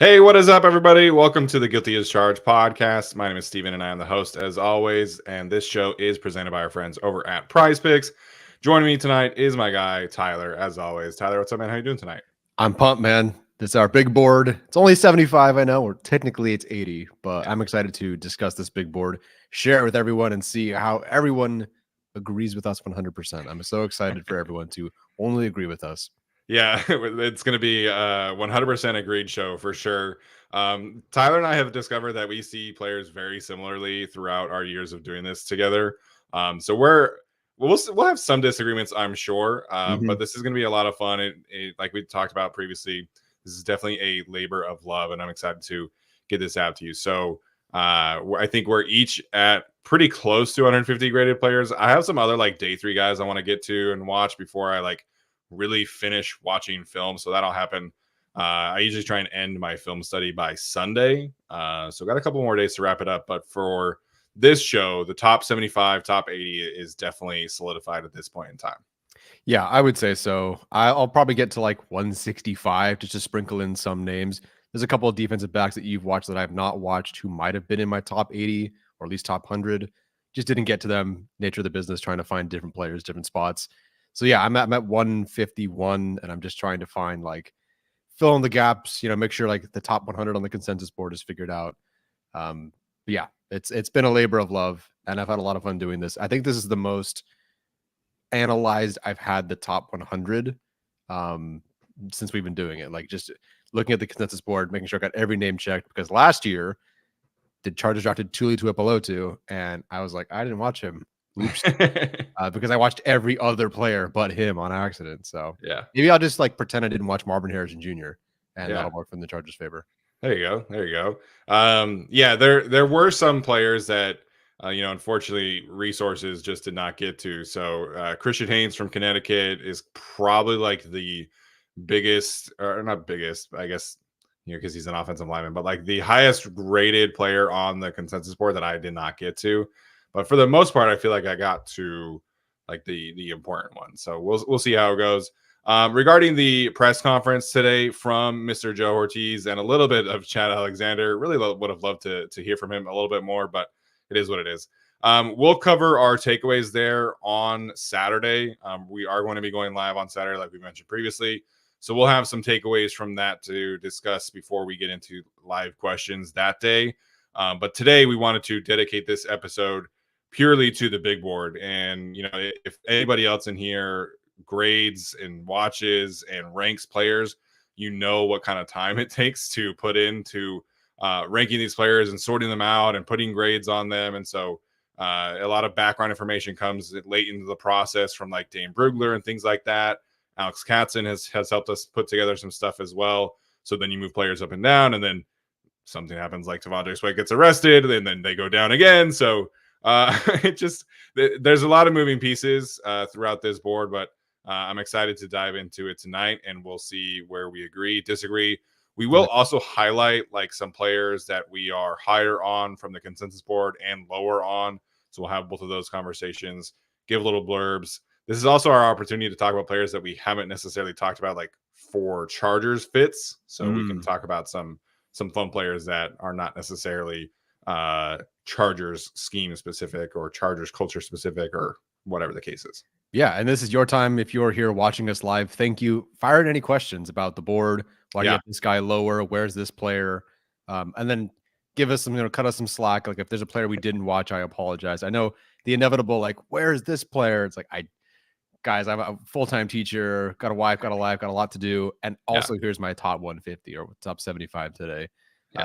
Hey, what is up, everybody? Welcome to the Guilty as Charged podcast. My name is Steven, and I am the host, as always. And this show is presented by our friends over at Prize Picks. Joining me tonight is my guy, Tyler, as always. Tyler, what's up, man? How you doing tonight? I'm pumped, man. This is our big board. It's only 75, I know, or technically it's 80, but Yeah. I'm excited to discuss this big board, share it with everyone, and see how everyone agrees with us 100%. I'm so excited for everyone to only agree with us. Yeah, it's going to be a 100% agreed show for sure. Tyler and I have discovered that we see players very similarly throughout our years of doing this together. So we'll have some disagreements, I'm sure, but Mhm. this is going to be a lot of fun. Like we talked about previously, this is definitely a labor of love, and I'm excited to get this out to you. So I think we're each at pretty close to 150 graded players. I have some other like day three guys I want to get to and watch before I really finish watching film. So that'll happen. I usually try and end my film study by Sunday. So got a couple more days to wrap it up. But for this show, the top 75, top 80 is definitely solidified at this point in time. Yeah, I would say so. I'll probably get to like 165 just to sprinkle in some names. There's a couple of defensive backs that you've watched that I've not watched who might have been in my top 80 or at least top 100. Just didn't get to them. Nature of the business, trying to find different players, different spots. So yeah, I'm at 151, and I'm just trying to find like fill in the gaps. Make sure like the top 100 on the consensus board is figured out. But yeah, it's been a labor of love, and I've had a lot of fun doing this. I think this is the most analyzed I've had the top 100 um, since we've been doing it. Like just looking at the consensus board, making sure I got every name checked. Because last year the Chargers drafted Tuli Tuipulotu, and I was like, I didn't watch him. Oops. Because I watched every other player but him on accident. So Yeah. maybe I'll just like pretend I didn't watch Marvin Harrison Jr. and Yeah. that'll work from the Chargers' favor. There you go. There you go. Yeah, there were some players that unfortunately resources just did not get to. So Christian Haynes from Connecticut is probably like the biggest, or not biggest, I guess, because he's an offensive lineman, but like the highest graded player on the consensus board that I did not get to. But for the most part, I feel like I got to like the important ones. So we'll see how it goes. Regarding the press conference today from Mr. Joe Ortiz and a little bit of Chad Alexander, really would have loved to hear from him a little bit more, but it is what it is. We'll cover our takeaways there on Saturday. We are going to be going live on Saturday, like we mentioned previously. So we'll have some takeaways from that to discuss before we get into live questions that day. But today we wanted to dedicate this episode purely to the big board. And, if anybody else in here grades and watches and ranks players, what kind of time it takes to put into ranking these players and sorting them out and putting grades on them. And so a lot of background information comes late into the process from like Dane Brugler and things like that. Alex Katzen has helped us put together some stuff as well. So then you move players up and down, and then something happens like Tavondre Sweat gets arrested, and then they go down again. So it just there's a lot of moving pieces throughout this board, but I'm excited to dive into it tonight, and we'll see where we agree, disagree. We will also highlight like some players that we are higher on from the consensus board and lower on. So we'll have both of those conversations, give little blurbs. This is also our opportunity to talk about players that we haven't necessarily talked about, like for Chargers fits. So we can talk about some fun players that are not necessarily Chargers scheme specific or Chargers culture specific or whatever the case is. Yeah, and this is your time. If you're here watching us live, thank you. Fire in any questions about the board. Why do you have this guy lower? Where's this player? And then give us some, cut us some slack. Like if there's a player we didn't watch, I apologize. I know the inevitable, like, where's this player? It's like, guys, I'm a full-time teacher, got a wife, got a life, got a lot to do. And also here's my top 150 or top 75 today.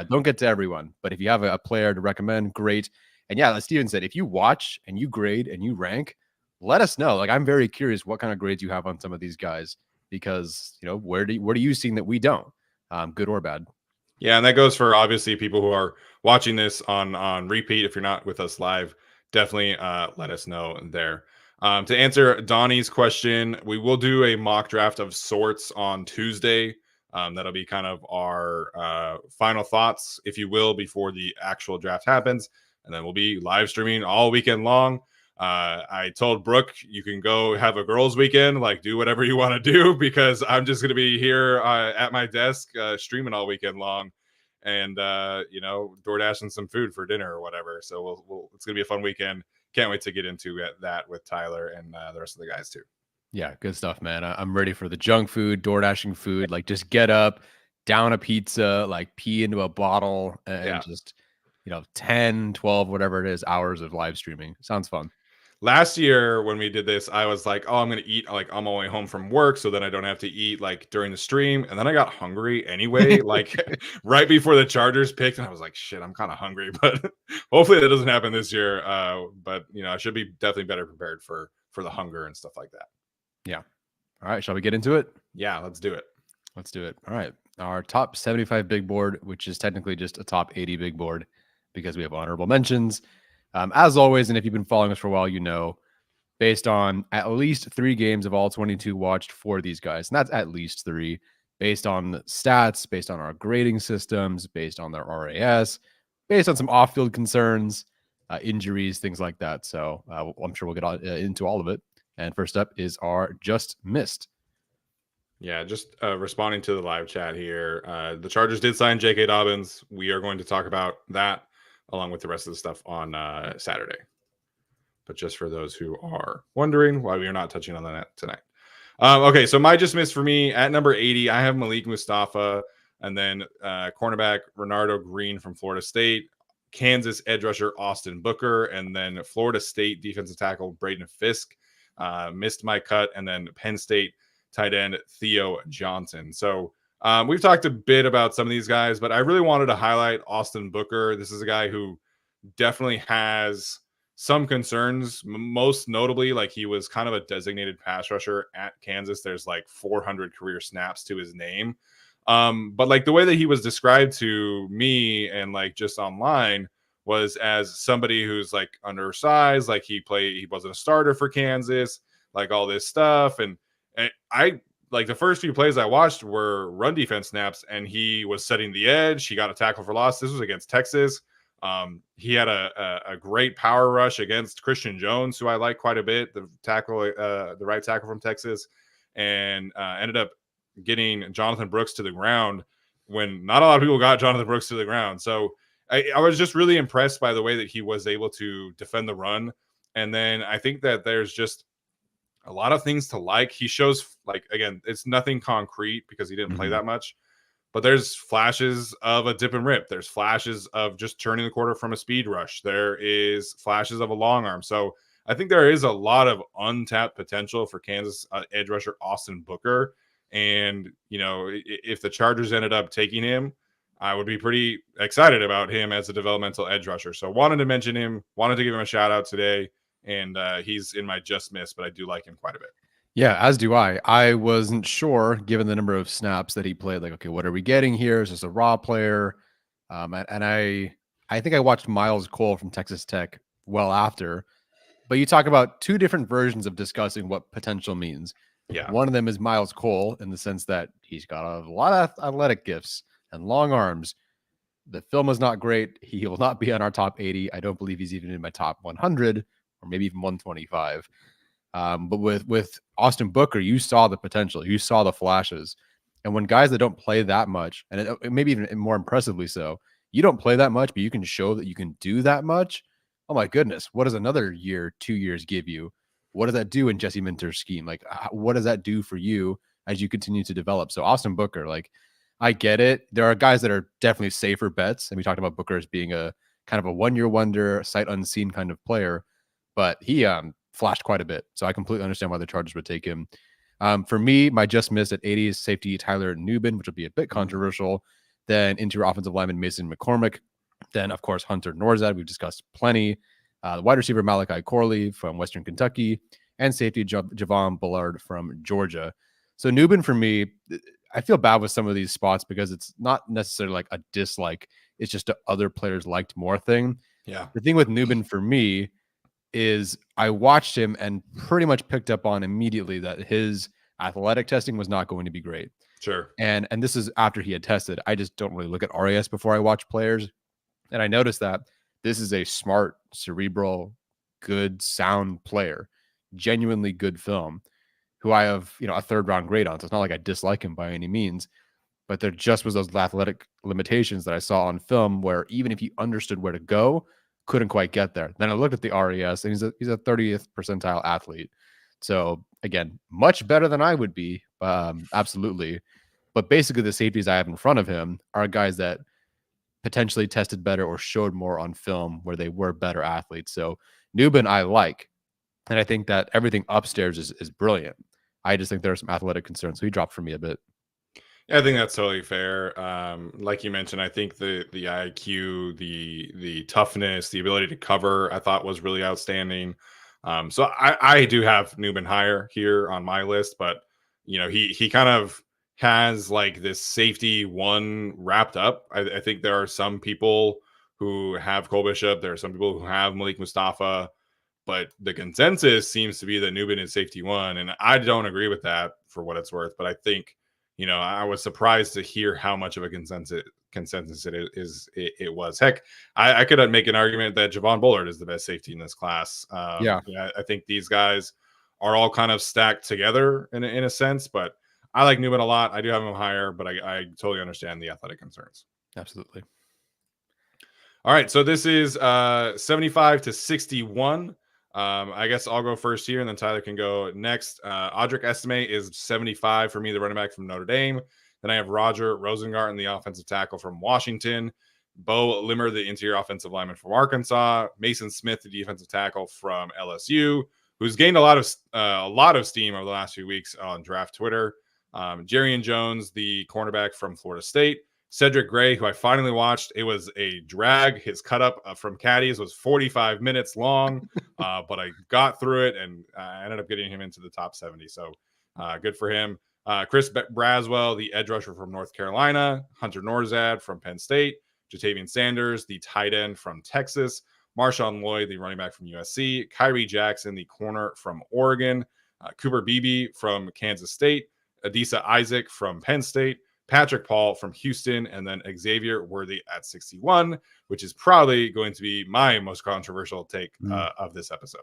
Don't get to everyone, but if you have a player to recommend, great. And yeah, like Steven said, if you watch and you grade and you rank, let us know. Like, I'm very curious what kind of grades you have on some of these guys, because where do you see that we don't, good or bad? Yeah, and that goes for obviously people who are watching this on repeat. If you're not with us live, definitely let us know there. To answer Donnie's question, we will do a mock draft of sorts on Tuesday. That'll be kind of our final thoughts, if you will, before the actual draft happens. And then we'll be live streaming all weekend long. I told Brooke, you can go have a girls' weekend, like do whatever you want to do, because I'm just going to be here at my desk streaming all weekend long. and door dashing some food for dinner or whatever. So it's gonna be a fun weekend. Can't wait to get into that with Tyler and the rest of the guys too. Yeah, good stuff, man. I'm ready for the junk food, door dashing food. Like, just get up, down a pizza, like pee into a bottle, and Yeah. just 10, 12, whatever it is, hours of live streaming. Sounds fun. Last year when we did this, I was like, "Oh, I'm gonna eat like on my way home from work, so then I don't have to eat like during the stream." And then I got hungry anyway, like right before the Chargers picked, and I was like, "Shit, I'm kind of hungry." But hopefully that doesn't happen this year. But I should be definitely better prepared for the hunger and stuff like that. Yeah. All right, shall we get into it? Yeah, let's do it. Let's do it. All right. Our top 75 big board, which is technically just a top 80 big board because we have honorable mentions. As always, and if you've been following us for a while, based on at least 3 games of all 22 watched for these guys, and that's at least 3, based on stats, based on our grading systems, based on their RAS, based on some off-field concerns, injuries, things like that. So I'm sure we'll get into all of it. And first up is our just missed. Yeah, just responding to the live chat here. The Chargers did sign J.K. Dobbins. We are going to talk about that along with the rest of the stuff on Saturday. But just for those who are wondering why we are not touching on that tonight. Okay, so my just missed for me at number 80, I have Malik Mustafa, and then cornerback Renardo Green from Florida State, Kansas edge rusher Austin Booker, and then Florida State defensive tackle Braden Fisk. Missed my cut, and then Penn State tight end Theo Johnson. So we've talked a bit about some of these guys, but I really wanted to highlight Austin Booker. This is a guy who definitely has some concerns, most notably, like he was kind of a designated pass rusher at Kansas. There's like 400 career snaps to his name. But like the way that he was described to me and like just online was as somebody who's like undersized, like he wasn't a starter for Kansas, like all this stuff. And I like the first few plays I watched were run defense snaps, and he was setting the edge. He got a tackle for loss. This was against Texas. He had a great power rush against Christian Jones, who I like quite a bit, the right tackle from Texas, and ended up getting Jonathan Brooks to the ground when not a lot of people got Jonathan Brooks to the ground. So I was just really impressed by the way that he was able to defend the run. And then I think that there's just a lot of things to like. He shows, like, again, it's nothing concrete because he didn't play that much. But there's flashes of a dip and rip. There's flashes of just turning the quarter from a speed rush. There is flashes of a long arm. So I think there is a lot of untapped potential for Kansas edge rusher Austin Booker. And, if the Chargers ended up taking him, I would be pretty excited about him as a developmental edge rusher. So wanted to mention him, wanted to give him a shout out today. And he's in my just miss, but I do like him quite a bit. Yeah, as do I. I wasn't sure, given the number of snaps that he played. Like, okay, what are we getting here? Is this a raw player? And I think I watched Miles Cole from Texas Tech well after. But you talk about 2 different versions of discussing what potential means. Yeah. One of them is Miles Cole in the sense that he's got a lot of athletic gifts and long arms. The film is not great. He will not be on our top 80. I don't believe he's even in my top 100 or maybe even 125. But with Austin Booker, you saw the potential, you saw the flashes. And when guys that don't play that much, and maybe even more impressively so, you don't play that much, but you can show that you can do that much. Oh my goodness, what does another year, 2 years give you? What does that do in Jesse Minter's scheme? Like, what does that do for you as you continue to develop? So Austin Booker, like, I get it. There are guys that are definitely safer bets, and we talked about Booker as being a kind of a one-year wonder, sight unseen kind of player, but he flashed quite a bit. So I completely understand why the Chargers would take him. For me, my just missed at 80 is safety Tyler Nubin, which will be a bit controversial. Then interior offensive lineman Mason McCormick. Then, of course, Hunter Norzad. We've discussed plenty. Wide receiver Malachi Corley from Western Kentucky. And safety Javon Bullard from Georgia. So Nubin, for me, I feel bad with some of these spots because it's not necessarily like a dislike. It's just a other players liked more thing. Yeah. The thing with Nubin for me is I watched him and pretty much picked up on immediately that his athletic testing was not going to be great. Sure. And this is after he had tested. I just don't really look at RAS before I watch players. And I noticed that this is a smart, cerebral, good, sound player, genuinely good film, who I have, a 3rd round grade on. So it's not like I dislike him by any means. but there just was those athletic limitations that I saw on film where even if he understood where to go, couldn't quite get there. Then I looked at the RES and he's a 30th percentile athlete. So again, much better than I would be. Absolutely. But basically the safeties I have in front of him are guys that potentially tested better or showed more on film where they were better athletes. So Newbin I like. And I think that everything upstairs is brilliant. I just think there are some athletic concerns. So he dropped for me a bit. Yeah, I think that's totally fair. Like you mentioned, I think the IQ, the toughness, the ability to cover, I thought was really outstanding. So I do have Newman higher here on my list, but he kind of has like this safety one wrapped up. I think there are some people who have Cole Bishop. There are some people who have Malik Mustafa, but the consensus seems to be that Newman is safety one, and I don't agree with that for what it's worth. But I think I was surprised to hear how much of a consensus it was. Heck, I could make an argument that Javon Bullard is the best safety in this class. Yeah, I think these guys are all kind of stacked together in a sense, but I like Newman a lot. I do have him higher, but I totally understand the athletic concerns. absolutely. All right, so this is 75 to 61. I guess I'll go first here, and then Tyler can go next. Audric Estime is 75 for me, the running back from Notre Dame. Then I have Roger Rosengarten, the offensive tackle from Washington. Bo Limmer, the interior offensive lineman from Arkansas. Mason Smith, the defensive tackle from LSU, who's gained a lot of steam over the last few weeks on draft Twitter. Jerry Jones, the cornerback from Florida State. Cedric Gray, who I finally watched, it was a drag. His cut up from caddies was 45 minutes long, but I got through it and I ended up getting him into the top 70. So good for him. Chris Braswell, the edge rusher from North Carolina. Hunter Norzad from Penn State. Jatavian Sanders, the tight end from Texas. Marshawn Lloyd, the running back from USC. Kyrie Jackson, the corner from Oregon. Cooper Beebe from Kansas State. Adisa Isaac from Penn State. Patrick Paul from Houston, and then Xavier Worthy at 61, which is probably going to be my most controversial take of this episode.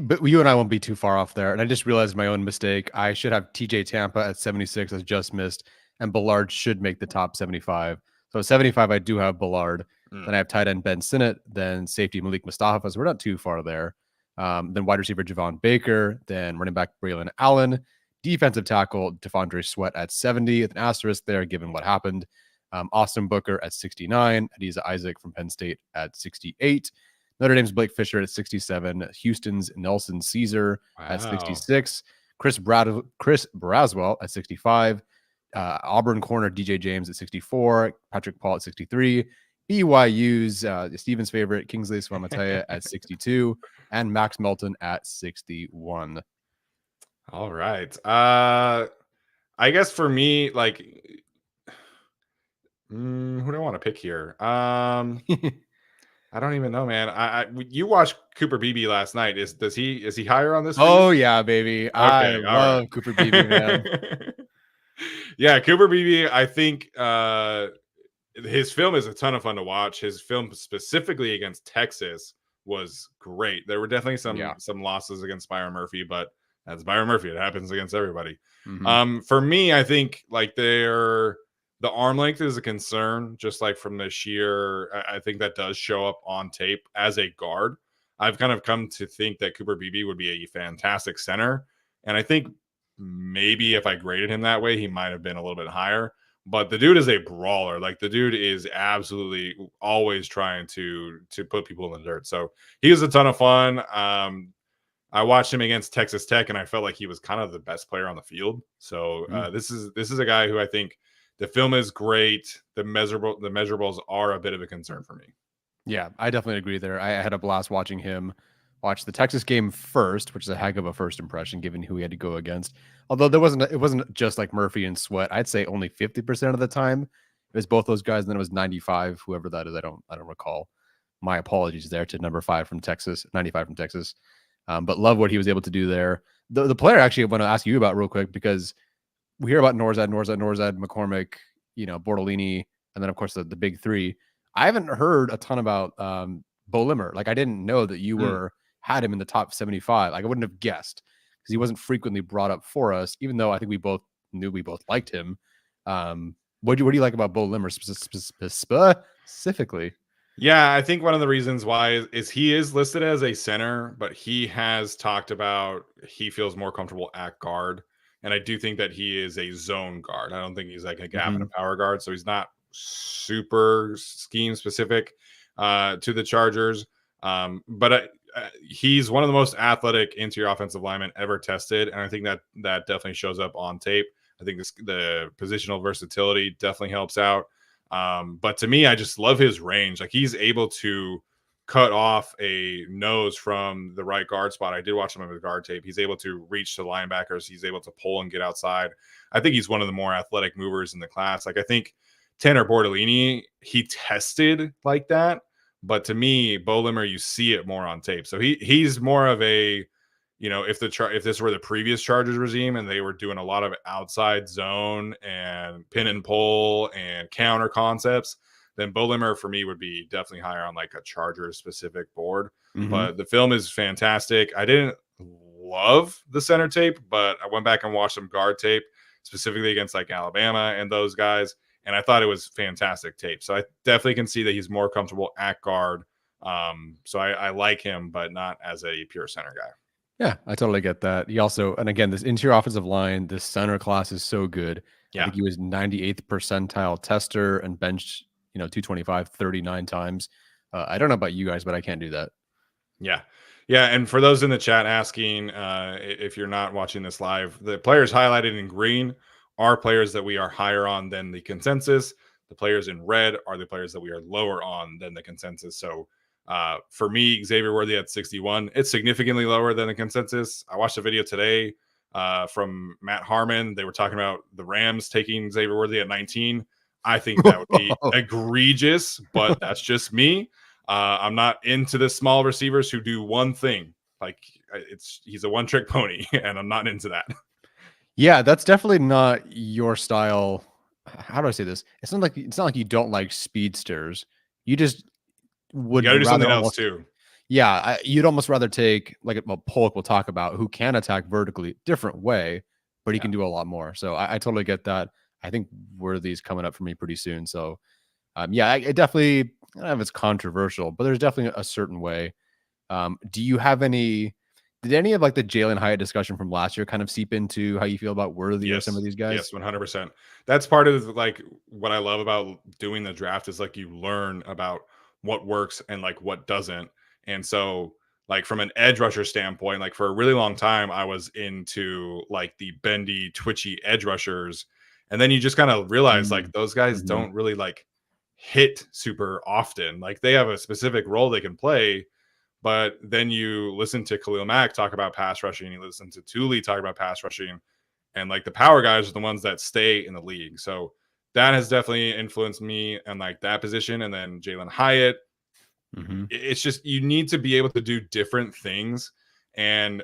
But you and I won't be too far off there. And I just realized my own mistake. I should have TJ Tampa at 76 as just missed, and Ballard should make the top 75. So 75, I do have Ballard. Then I have tight end Ben Sinnott, then safety Malik Mustafa. So we're not too far there. Then wide receiver Javon Baker, then running back Braylon Allen. Defensive tackle De'Vondre Sweat at 70 with an asterisk there, given what happened. Austin Booker at 69. Adisa Isaac from Penn State at 68. Notre Dame's Blake Fisher at 67. Houston's Nelson Caesar at 66. Chris Braswell at 65. Auburn corner DJ James at 64. Patrick Paul at 63. BYU's Steven's favorite Kingsley Swamatea at 62. And Max Melton at 61. All right. I guess for me, like, who do I want to pick here? I don't even know, man. You watched Cooper Beebe last night. Is he higher on this? Oh yeah, baby. Okay, I love right. Cooper Beebe, man. Yeah, Cooper Beebe. I think his film is a ton of fun to watch. His film specifically against Texas was great. There were definitely some losses against Byron Murphy, but that's Byron Murphy. It happens against everybody. Mm-hmm. For me, I think like the arm length is a concern, just like from the sheer. I think that does show up on tape as a guard. I've kind of come to think that Cooper Beebe would be a fantastic center. And I think maybe if I graded him that way, he might have been a little bit higher. But the dude is a brawler. Like the dude is absolutely always trying to put people in the dirt. So he was a ton of fun. I watched him against Texas Tech, and I felt like he was kind of the best player on the field. So this is a guy who I think the film is great. The measurables are a bit of a concern for me. Yeah, I definitely agree there. I had a blast watching him watch the Texas game first, which is a heck of a first impression given who he had to go against. Although it wasn't just like Murphy and Sweat. I'd say only 50% of the time it was both those guys, and then it was 95, whoever that is. I don't recall. My apologies there to number 5 from Texas, 95 from Texas. But love what he was able to do there. The player actually I want to ask you about real quick, because we hear about Norzad, McCormick, Bortolini, and then of course the big three. I haven't heard a ton about Bo Limmer. Like I didn't know that you had him in the top 75. Like I wouldn't have guessed because he wasn't frequently brought up for us, even though I think we both knew we both liked him. What do you like about Bo Limmer specifically? Yeah, I think one of the reasons why is he is listed as a center, but he has talked about he feels more comfortable at guard. And I do think that he is a zone guard. I don't think he's like a gap and a Mhm. power guard. So he's not super scheme specific to the Chargers. But he's one of the most athletic interior offensive linemen ever tested. And I think that that definitely shows up on tape. I think the positional versatility definitely helps out. But to me, I just love his range. Like he's able to cut off a nose from the right guard spot. I did watch some of his guard tape. He's able to reach to linebackers. He's able to pull and get outside. I think he's one of the more athletic movers in the class. Like I think Tanner Bortolini, he tested like that. But to me, Bo Limmer, you see it more on tape. So he's more of a, if this were the previous Chargers regime and they were doing a lot of outside zone and pin and pull and counter concepts, then Bo Limmer for me would be definitely higher on like a Chargers specific board. Mhm. But the film is fantastic. I didn't love the center tape, but I went back and watched some guard tape specifically against like Alabama and those guys, and I thought it was fantastic tape. So I definitely can see that he's more comfortable at guard. So I like him, but not as a pure center guy. Yeah, I totally get that. He also, and again, this interior offensive line, this center class is so good. I Yeah. think he was 98th percentile tester and benched, 225 39 times. I don't know about you guys, but I can't do that. Yeah. Yeah. And for those in the chat asking, if you're not watching this live, the players highlighted in green are players that we are higher on than the consensus. The players in red are the players that we are lower on than the consensus. So for me, Xavier Worthy at 61, it's significantly lower than the consensus. I watched a video today from Matt Harmon. They were talking about the Rams taking Xavier Worthy at 19. I think that would be egregious, but that's just me. I'm not into the small receivers who do one thing. Like he's a one trick pony, and I'm not into that. Yeah, that's definitely not your style. How do I say this? It's not like you don't like speedsters. You just You got would to do rather something else almost, too. yeah, you'd almost rather take like what Polk will talk about, who can attack vertically, different way, but he Yeah. can do a lot more. So I totally get that. I think Worthy's coming up for me pretty soon. So yeah, it definitely, I don't know if it's controversial, but there's definitely a certain way. Do you have any? Did any of like the Jalen Hyatt discussion from last year kind of seep into how you feel about Worthy or some of Yes. these guys? Yes, 100%. That's part of like what I love about doing the draft is like you learn about what works and like what doesn't. And so like from an edge rusher standpoint, like for a really long time I was into like the bendy, twitchy edge rushers. And then you just kind of realize like those guys Mm-hmm. don't really like hit super often. Like they have a specific role they can play, but then you listen to Khalil Mack talk about pass rushing, you listen to Thule talk about pass rushing, and like the power guys are the ones that stay in the league. So that has definitely influenced me and like that position. And then Jalen Hyatt, Mm-hmm. it's just you need to be able to do different things. And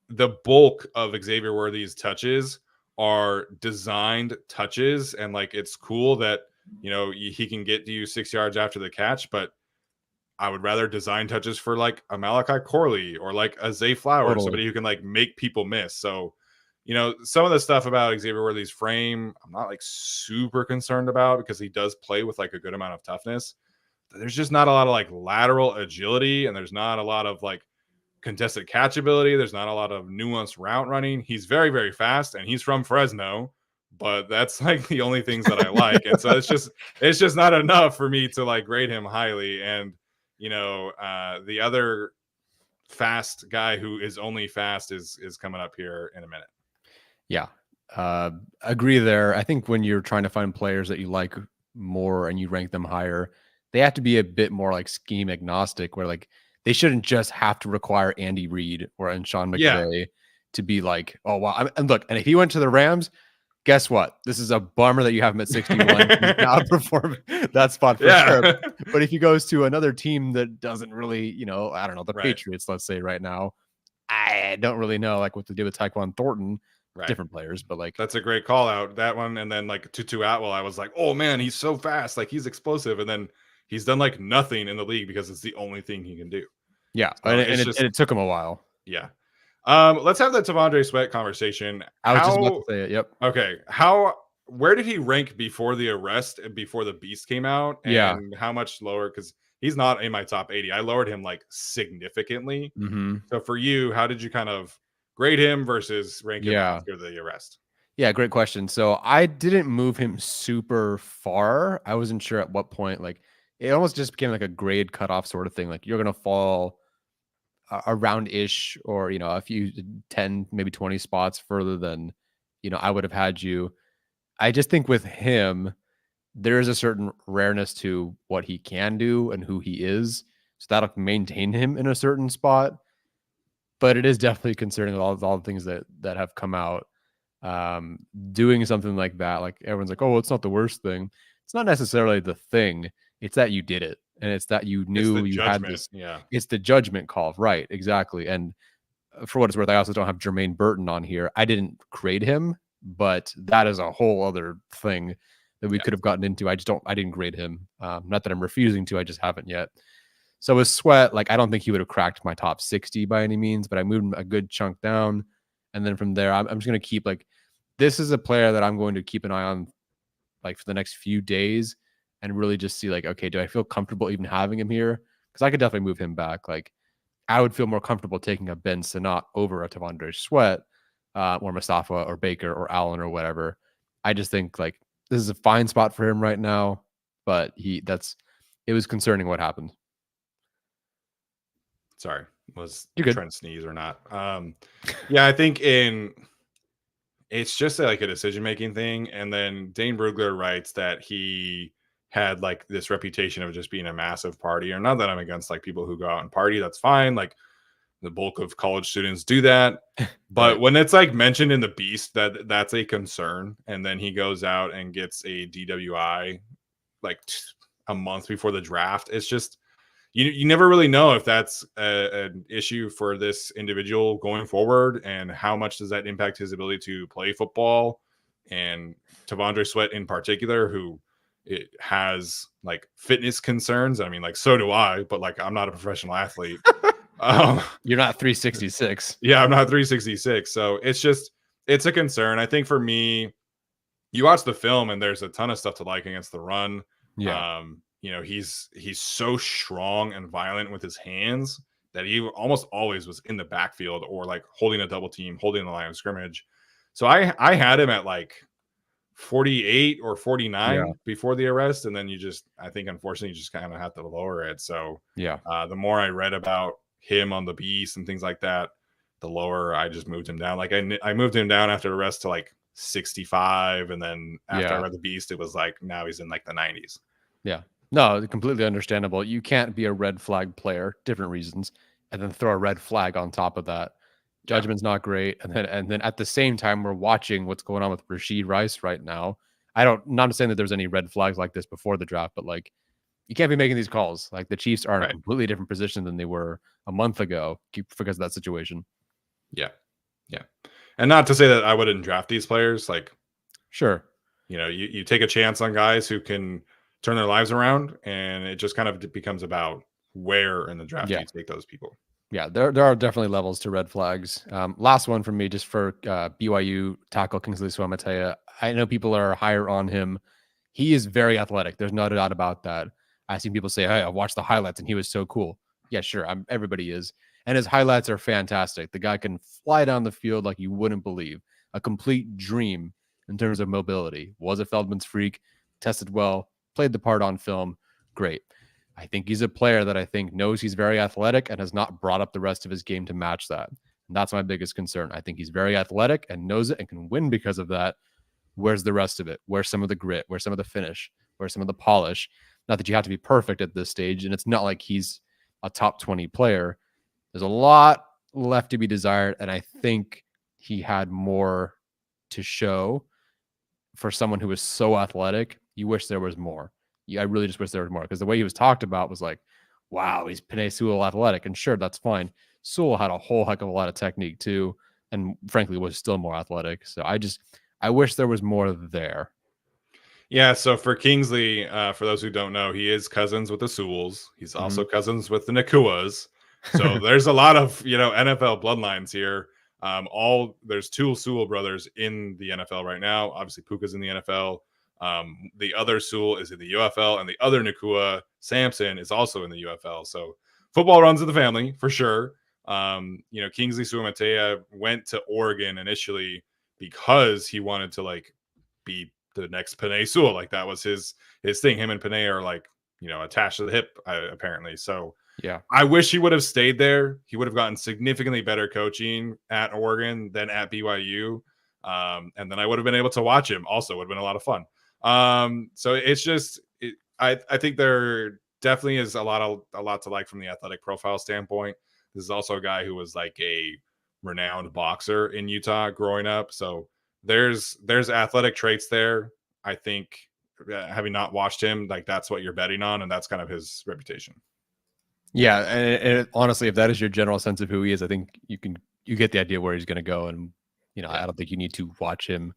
the bulk of Xavier Worthy's touches are designed touches. And like it's cool that, he can get to you 6 yards after the catch, but I would rather design touches for like a Malachi Corley or like a Zay Flowers, Totally. somebody who can like make people miss. So, some of the stuff about Xavier Worthy's frame, I'm not like super concerned about because he does play with like a good amount of toughness. There's just not a lot of like lateral agility, and there's not a lot of like contested catch ability. There's not a lot of nuanced route running. He's very, very fast, and he's from Fresno, but that's like the only things that I like. And so it's just not enough for me to like grade him highly. And the other fast guy who is only fast is coming up here in a minute. Yeah. Agree there. I think when you're trying to find players that you like more and you rank them higher, they have to be a bit more like scheme agnostic, where like they shouldn't just have to require Andy Reid or and Sean Yeah, McVay to be like, oh wow. And look, and if he went to the Rams, guess what? This is a bummer that you have him at 61. He's not performing that spot for sure. yeah, But if he goes to another team that doesn't really, I don't know, the right, Patriots, let's say right now, I don't really know like what to do with Tyquan Thornton. right. Different players, but like, That's a great call out. That one, and then like Tutu Atwell, I was like, oh man, he's so fast, like he's explosive, and then he's done like nothing in the league because it's the only thing he can do. yeah, So and it's it, just and it took him a while. yeah. Let's have the Tavondre Sweat conversation. I was just about to How say it. Yep. okay? How where did he rank before the arrest and before the Beast came out, Yeah. and how much lower? Because he's not in my top 80. I lowered him like significantly. Hmm. So for you, how did you kind of grade him versus rank him Yeah. after the arrest? Yeah, great question. So I didn't move him super far. I wasn't sure at what point. Like it almost just became like a grade cutoff sort of thing. Like you're gonna fall around ish, or a few 10, maybe 20 spots further than I would have had you. I just think with him, there is a certain rareness to what he can do and who he is. So that'll maintain him in a certain spot. But it is definitely concerning with all the things that have come out. Um, Doing something like that, like everyone's like, oh, well, it's not the worst thing. It's not necessarily the thing. It's that you did it. And it's that you It's the knew you had judgment. this. Yeah. It's the judgment call. Right. Exactly. And for what it's worth, I also don't have Jermaine Burton on here. I didn't grade him, but that is a whole other thing that we Yeah. could have gotten into. I didn't grade him. Not that I'm refusing to, I just haven't yet. So with Sweat, like I don't think he would have cracked my top 60 by any means, but I moved him a good chunk down. And then from there, I'm just going to keep like, this is a player that I'm going to keep an eye on like for the next few days and really just see like, okay, do I feel comfortable even having him here? Because I could definitely move him back. Like I would feel more comfortable taking a Ben Sinnott over a Tavondre Sweat, or Mustafa or Baker or Allen or whatever. I just think like this is a fine spot for him right now, but it was concerning what happened. Sorry, was You're good. trying to sneeze or not. Yeah, I think it's just like a decision making thing. And then Dane Brugler writes that he had like this reputation of just being a massive partier. Not that I'm against like people who go out and party, that's fine. Like the bulk of college students do that. But Right. when it's like mentioned in the Beast that's a concern, and then he goes out and gets a DWI like a month before the draft, it's just you never really know if that's an issue for this individual going forward, and how much does that impact his ability to play football. And Tavondre Sweat in particular, who it has like fitness concerns. I mean, like so do I, but like I'm not a professional athlete. um, You're not 366. yeah, I'm not 366, so it's a concern. I think for me, you watch the film and there's a ton of stuff to like against the run. Yeah. He's so strong and violent with his hands that he almost always was in the backfield or like holding a double team, holding the line of scrimmage. So I had him at like 48 or Yeah. 49 before the arrest, and then I think unfortunately you just kind of have to lower it. So Yeah. the more I read about him on the Beast and things like that, the lower I just moved him down. Like I moved him down after arrest to like 65, and then after I Yeah. read the Beast, it was like now he's in like the 90s. Yeah. No, completely understandable. You can't be a red flag player, different reasons, and then throw a red flag on top of that. Yeah, Judgment's not great. And then at the same time, we're watching what's going on with Rasheed Rice right now. I don't not saying that there's any red flags like this before the draft, but like you can't be making these calls. Like the Chiefs are in a right. completely different position than they were a month ago because of that situation. Yeah, yeah. And not to say that I wouldn't draft these players. Like, Sure. you take a chance on guys who can turn their lives around, and it just kind of becomes about where in the draft do Yeah. you take those people. Yeah, there are definitely levels to red flags. Last one from me, just for BYU tackle Kingsley Suamatea. I know people are higher on him. He is very athletic. There's no doubt about that. I've seen people say, "Hey, I watched the highlights and he was so cool." Yeah, sure. Everybody is, and his highlights are fantastic. The guy can fly down the field like you wouldn't believe. A complete dream in terms of mobility. Was a Feldman's freak. Tested well. Played the part on film. Great. I think he's a player that I think knows he's very athletic and has not brought up the rest of his game to match that. And that's my biggest concern. I think he's very athletic and knows it and can win because of that. Where's the rest of it? Where's some of the grit? Where's some of the finish? Where's some of the polish? Not that you have to be perfect at this stage, and it's not like he's a top 20 player. There's a lot left to be desired, and I think he had more to show for someone who is so athletic. You wish there was more. I really just wish there was more, because the way he was talked about was like, wow, he's Penei Sewell athletic. And sure, that's fine. Sewell had a whole heck of a lot of technique too, and frankly was still more athletic. So I wish there was more there. Yeah, so for Kingsley, for those who don't know, he is cousins with the Sewells. He's also cousins with the Nakuas. So there's a lot of NFL bloodlines here. There's two Sewell brothers in the NFL right now. Obviously, Puka's in the NFL. The other Sewell is in the UFL, and the other Nakua Sampson is also in the UFL. So football runs in the family for sure. Kingsley Suamatea went to Oregon initially because he wanted to like be the next Panay Sewell. Like that was his thing. Him and Panay are like attached to the hip apparently. So Yeah. I wish he would have stayed there. He would have gotten significantly better coaching at Oregon than at BYU. And then I would have been able to watch him. Also, would have been a lot of fun. So it's just, I think there definitely is a lot to like from the athletic profile standpoint. This is also a guy who was like a renowned boxer in Utah growing up. So there's athletic traits there. I think having not watched him, like that's what you're betting on, and that's kind of his reputation. Yeah, and honestly, if that is your general sense of who he is, I think you get the idea where he's going to go, and I don't think you need to watch him,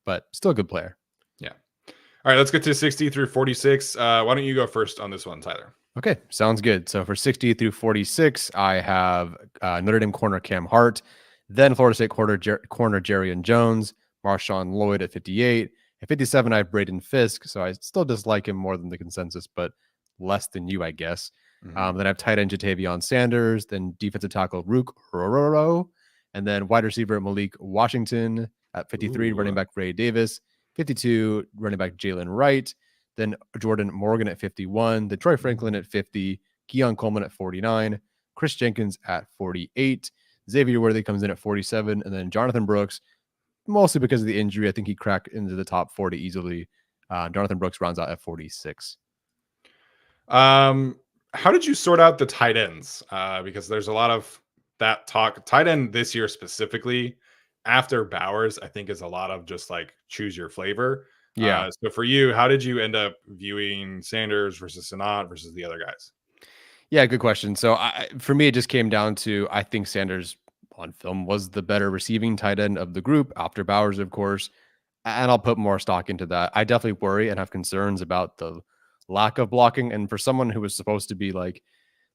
but still a good player. Yeah. All right, let's get to 60 through 46. Why don't you go first on this one, Tyler? Okay, sounds good. So for 60 through 46, I have Notre Dame corner Cam Hart, then Florida State corner Jerrion Jones, Marshawn Lloyd at 58. At 57, I have Braden Fisk, so I still dislike him more than the consensus, but less than you, I guess. Mm-hmm. Then I have tight end Jatavion Sanders, then defensive tackle Rook Rororo, and then wide receiver Malik Washington at 53, running back Ray Davis, 52, running back Jalen Wright, then Jordan Morgan at 51, then Troy Franklin at 50, Keon Coleman at 49, Chris Jenkins at 48, Xavier Worthy comes in at 47, and then Jonathan Brooks, mostly because of the injury. I think he cracked into the top 40 easily. Jonathan Brooks rounds out at 46. How did you sort out the tight ends? Because there's a lot of that talk. Tight end this year specifically, after Bowers, I think is a lot of just like choose your flavor. Yeah. So for you, how did you end up viewing Sanders versus Sanat versus the other guys? Yeah, good question. So for me, it just came down to I think Sanders on film was the better receiving tight end of the group after Bowers, of course. And I'll put more stock into that. I definitely worry and have concerns about the lack of blocking. And for someone who was supposed to be like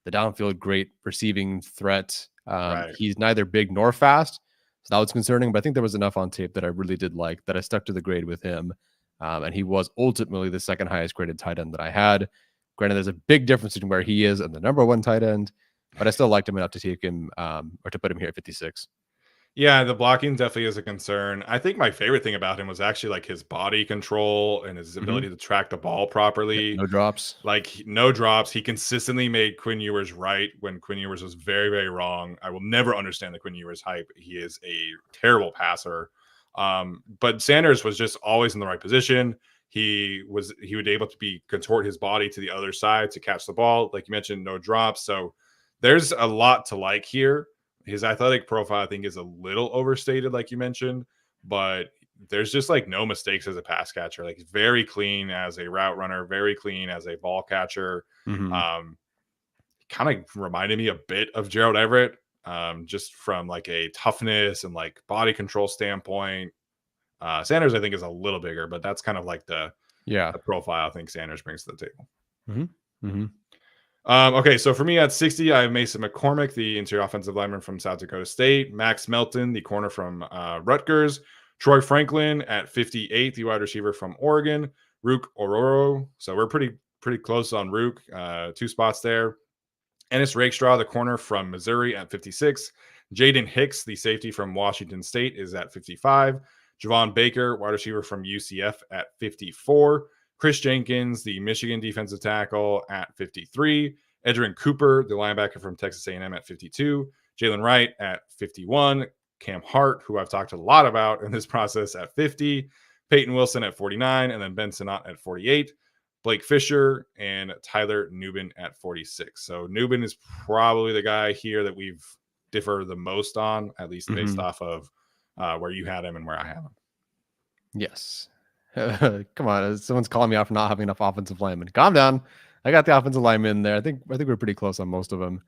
the downfield great receiving threat, Right. he's neither big nor fast. So that was concerning, but I think there was enough on tape that I really did like that I stuck to the grade with him. And he was ultimately the second highest graded tight end that I had. Granted, there's a big difference between where he is and the number one tight end, but I still liked him enough to take him or to put him here at 56. Yeah, the blocking definitely is a concern. I think my favorite thing about him was actually like his body control and his ability to track the ball properly. No drops. Like no drops. He consistently made Quinn Ewers right when Quinn Ewers was very, very wrong. I will never understand the Quinn Ewers hype. He is a terrible passer. But Sanders was just always in the right position. He would able to contort his body to the other side to catch the ball. Like you mentioned, no drops. So there's a lot to like here. His athletic profile, I think, is a little overstated, like you mentioned, but there's just like no mistakes as a pass catcher. Like he's very clean as a route runner, very clean as a ball catcher. Kind of reminded me a bit of Gerald Everett, just from like a toughness and like body control standpoint. Sanders, I think, is a little bigger, but that's kind of like the profile I think Sanders brings to the table. Okay, so for me at 60, I have Mason McCormick, the interior offensive lineman from South Dakota State, Max Melton, the corner from Rutgers, Troy Franklin at 58, the wide receiver from Oregon, Rook Ororo. So we're pretty close on Rook, 2 spots there. Ennis Rakestraw, the corner from Missouri at 56. Jaden Hicks, the safety from Washington State, is at 55. Javon Baker, wide receiver from UCF at 54. Chris Jenkins, the Michigan defensive tackle at 53. Edgerrin Cooper, the linebacker from Texas A&M at 52. Jalen Wright at 51. Cam Hart, who I've talked a lot about in this process, at 50. Peyton Wilson at 49. And then Ben Sinnott at 48. Blake Fisher and Tyler Nubin at 46. So Nubin is probably the guy here that we've differed the most on, at least based off of where you had him and where I have him. Yes. Come on, someone's calling me out for not having enough offensive linemen. Calm down. I got the offensive linemen in there. I think we're pretty close on most of them.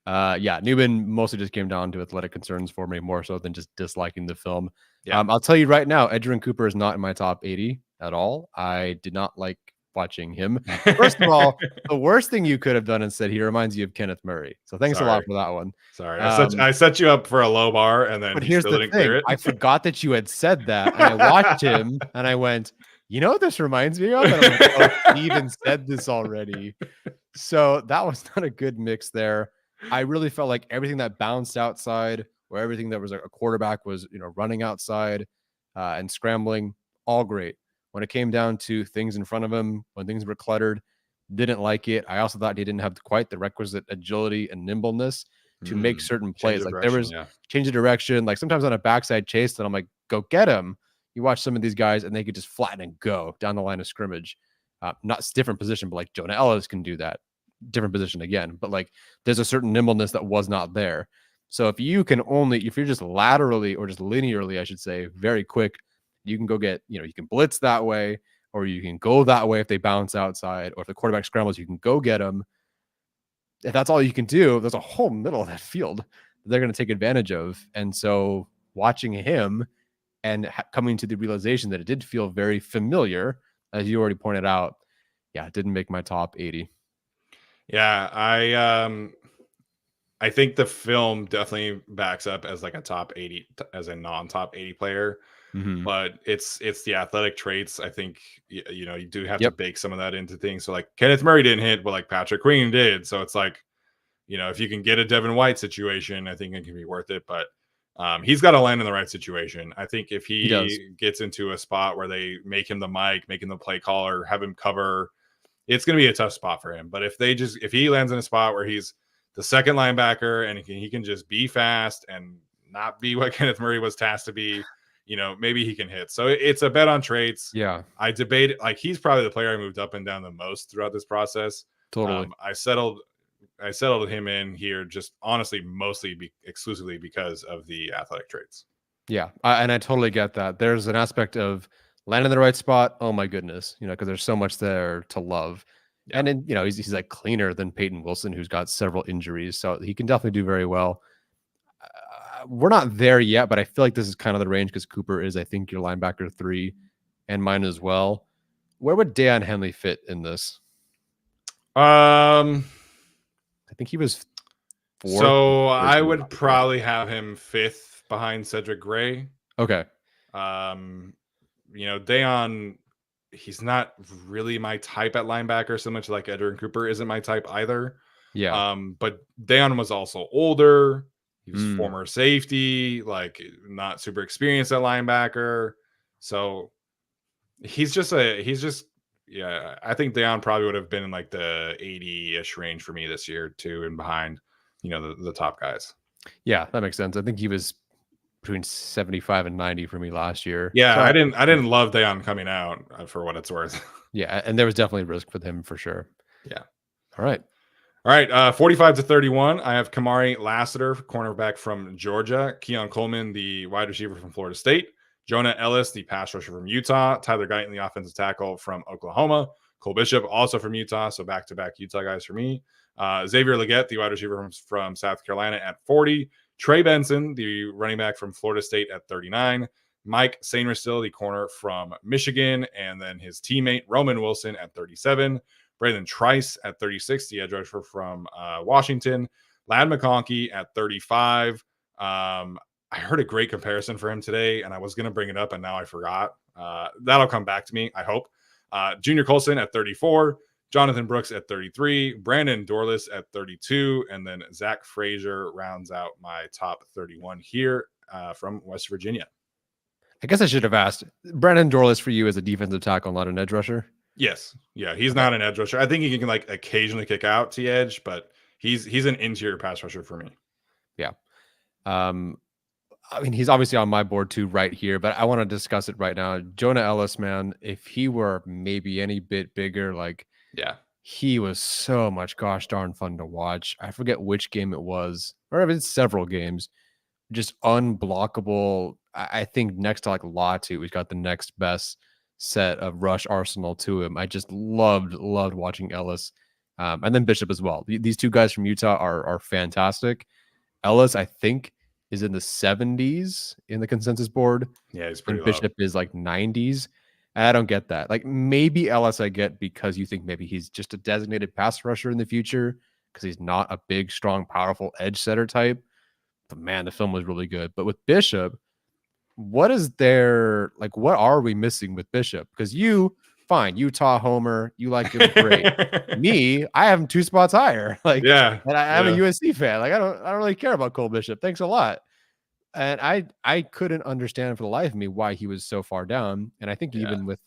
Nubin mostly just came down to athletic concerns for me more so than just disliking the film. I'll tell you right now, Edgerrin Cooper is not in my top 80 at all. I did not like watching him. First of all, the worst thing you could have done is said he reminds you of Kenneth Murray. So thanks a lot Sorry. for that one. Sorry. I set you up for a low bar, and then But he here's still the didn't thing. clear it. I forgot that you had said that. And I watched him and I went, you know what this reminds me of? And I'm like, oh, he even said this already. So that was not a good mix there. I really felt like everything that bounced outside, or everything that was a quarterback was, running outside and scrambling, all great. When it came down to things in front of him, when things were cluttered, didn't like it. I also thought he didn't have quite the requisite agility and nimbleness to make certain plays. Like there was change of direction. Like sometimes on a backside chase, that I'm like, go get him. You watch some of these guys and they could just flatten and go down the line of scrimmage. Not different position, but like Jonah Ellis can do that. Different position again, but like there's a certain nimbleness that was not there. So if you're just laterally or just linearly, I should say, very quick, you can go get, you can blitz that way, or you can go that way if they bounce outside, or if the quarterback scrambles, you can go get them. If that's all you can do, there's a whole middle of that field that they're going to take advantage of. And so watching him and coming to the realization that it did feel very familiar, as you already pointed out, yeah, it didn't make my top 80. Yeah, I think the film definitely backs up as like a top 80, as a non-top 80 player. Mm-hmm. But it's the athletic traits. I think you do have to Yep. bake some of that into things. So like Kenneth Murray didn't hit, but like Patrick Queen did. So it's like, if you can get a Devin White situation, I think it can be worth it. But he's got to land in the right situation. I think if he gets into a spot where they make him the mic, make him the play caller, have him cover, it's going to be a tough spot for him. But if he lands in a spot where he's the second linebacker and he can just be fast and not be what Kenneth Murray was tasked to be, maybe he can hit. So it's a bet on traits. Yeah. I debate, like, he's probably the player I moved up and down the most throughout this process. Totally. I settled him in here just honestly, mostly exclusively because of the athletic traits. Yeah. And I totally get that. There's an aspect of landing in the right spot. Oh my goodness. Because there's so much there to love. Yeah. And then, he's like cleaner than Peyton Wilson, who's got several injuries. So he can definitely do very well. We're not there yet, but I feel like this is kind of the range because Cooper is, I think, your linebacker 3 and mine as well. Where would Deion Henley fit in this? I think he was 4th. So I would probably have him 5th behind Cedric Gray. Okay. Deion, he's not really my type at linebacker so much, like Edgerrin Cooper isn't my type either. Yeah. But Deion was also older. He was former safety, like not super experienced at linebacker. So he's just I think Deion probably would have been in like the 80-ish range for me this year too, and behind, the top guys. Yeah, that makes sense. I think he was between 75 and 90 for me last year. Yeah, so I didn't love Deion coming out, for what it's worth. Yeah, and there was definitely risk with him for sure. Yeah. All right. 45-31. I have Kamari Lassiter, cornerback from Georgia. Keon Coleman, the wide receiver from Florida State. Jonah Ellis, the pass rusher from Utah. Tyler Guyton, the offensive tackle from Oklahoma. Cole Bishop, also from Utah. So back-to-back Utah guys for me. Xavier Legette, the wide receiver from South Carolina at 40. Trey Benson, the running back from Florida State at 39. Mike Sainristil, the corner from Michigan. And then his teammate, Roman Wilson, at 37. Braylon Trice at 36, the edge rusher from Washington. Ladd McConkey at 35. I heard a great comparison for him today, and I was going to bring it up, and now I forgot. That'll come back to me, I hope. Junior Colson at 34. Jonathan Brooks at 33. Brandon Dorlus at 32. And then Zach Frazier rounds out my top 31 here from West Virginia. I guess I should have asked. Brandon Dorlus for you as a defensive tackle, not an edge rusher? Yes. Yeah, he's not an edge rusher. I think he can like occasionally kick out to edge, but he's an interior pass rusher for me. Yeah. I mean, he's obviously on my board too right here, but I want to discuss it right now. Jonah Ellis, man, if he were maybe any bit bigger, he was so much gosh darn fun to watch. I forget which game it was, or if it's several games. Just unblockable. I think next to like Latu, he's got the next best set of rush arsenal to him. I just loved watching Ellis, and then Bishop as well. These two guys from Utah are fantastic. Ellis, I think, is in the 70s in the consensus board. Yeah, he's pretty low. Bishop is like 90s. I don't get that. Like maybe Ellis I get because you think maybe he's just a designated pass rusher in the future because he's not a big, strong, powerful edge setter type. But man, the film was really good. But with Bishop, what is there like? What are we missing with Bishop? Because you, fine, Utah homer, you like him, great. Me, I have him 2 spots higher. Like, Yeah, and I'm a yeah, USC fan. Like, I don't really care about Cole Bishop. Thanks a lot. And I couldn't understand for the life of me why he was so far down. And I think yeah, even with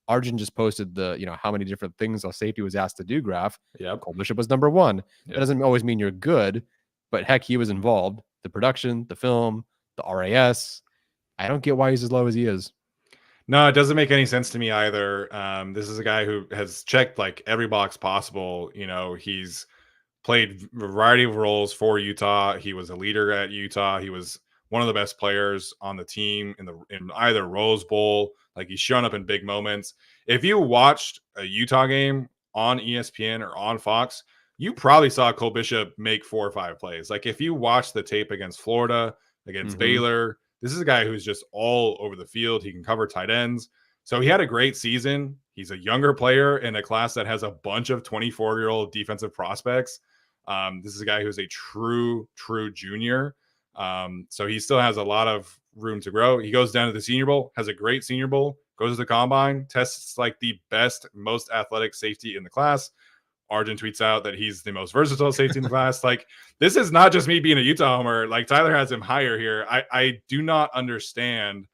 Arjun just posted the, how many different things a safety was asked to do graph. yep, Cole Bishop was number one. That yep. doesn't always mean you're good, but heck, he was involved. The production, the film, the RAS. I don't get why he's as low as he is. No, it doesn't make any sense to me either. This is a guy who has checked like every box possible. He's played a variety of roles for Utah. He was a leader at Utah. He was one of the best players on the team in either Rose Bowl. Like he's shown up in big moments. If you watched a Utah game on ESPN or on Fox, you probably saw Cole Bishop make 4 or 5 plays. Like if you watch the tape against Florida, against Mm-hmm. Baylor, this is a guy who's just all over the field. He can cover tight ends. So he had a great season. He's a younger player in a class that has a bunch of 24-year-old defensive prospects. This is a guy who's a true junior. So he still has a lot of room to grow. He goes down to the Senior Bowl, has a great Senior Bowl, goes to the combine, tests like the best, most athletic safety in the class. Arjun tweets out that he's the most versatile safety in the class. Like, this is not just me being a Utah homer. Like, Tyler has him higher here. I do not understand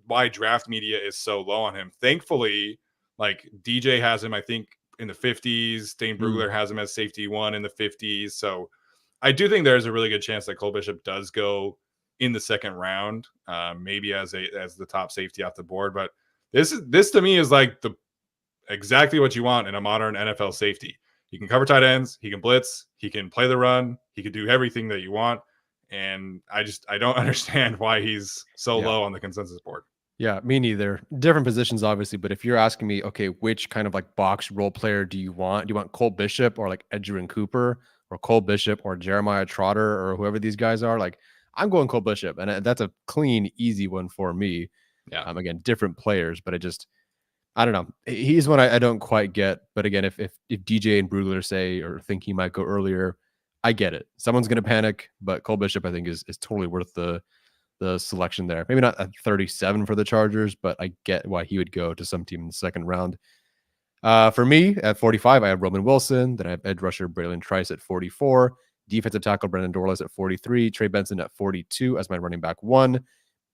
why draft media is so low on him. Thankfully, like DJ has him, I think, in the 50s. Dane Brugler has him as safety 1 in the 50s. So I do think there's a really good chance that Cole Bishop does go in the second round, maybe as the top safety off the board. But this to me is like exactly what you want in a modern NFL safety. He can cover tight ends, he can blitz, he can play the run, he can do everything that you want. And I don't understand why he's so low on the consensus board. Yeah, me neither. Different positions, obviously, but if you're asking me, okay, which kind of like box role player do you want? Do you want Cole Bishop or like Edgerrin Cooper or Cole Bishop or Jeremiah Trotter or whoever these guys are? Like, I'm going Cole Bishop, and that's a clean, easy one for me. Yeah. Again, different players, but I don't know. He's one I don't quite get. But again, if DJ and Brugler say or think he might go earlier, I get it. Someone's going to panic, but Cole Bishop, I think, is totally worth the selection there. Maybe not at 37 for the Chargers, but I get why he would go to some team in the second round. For me, at 45, I have Roman Wilson. Then I have edge rusher Braylon Trice at 44. Defensive tackle Brendan Dorless at 43. Trey Benson at 42 as my running back 1.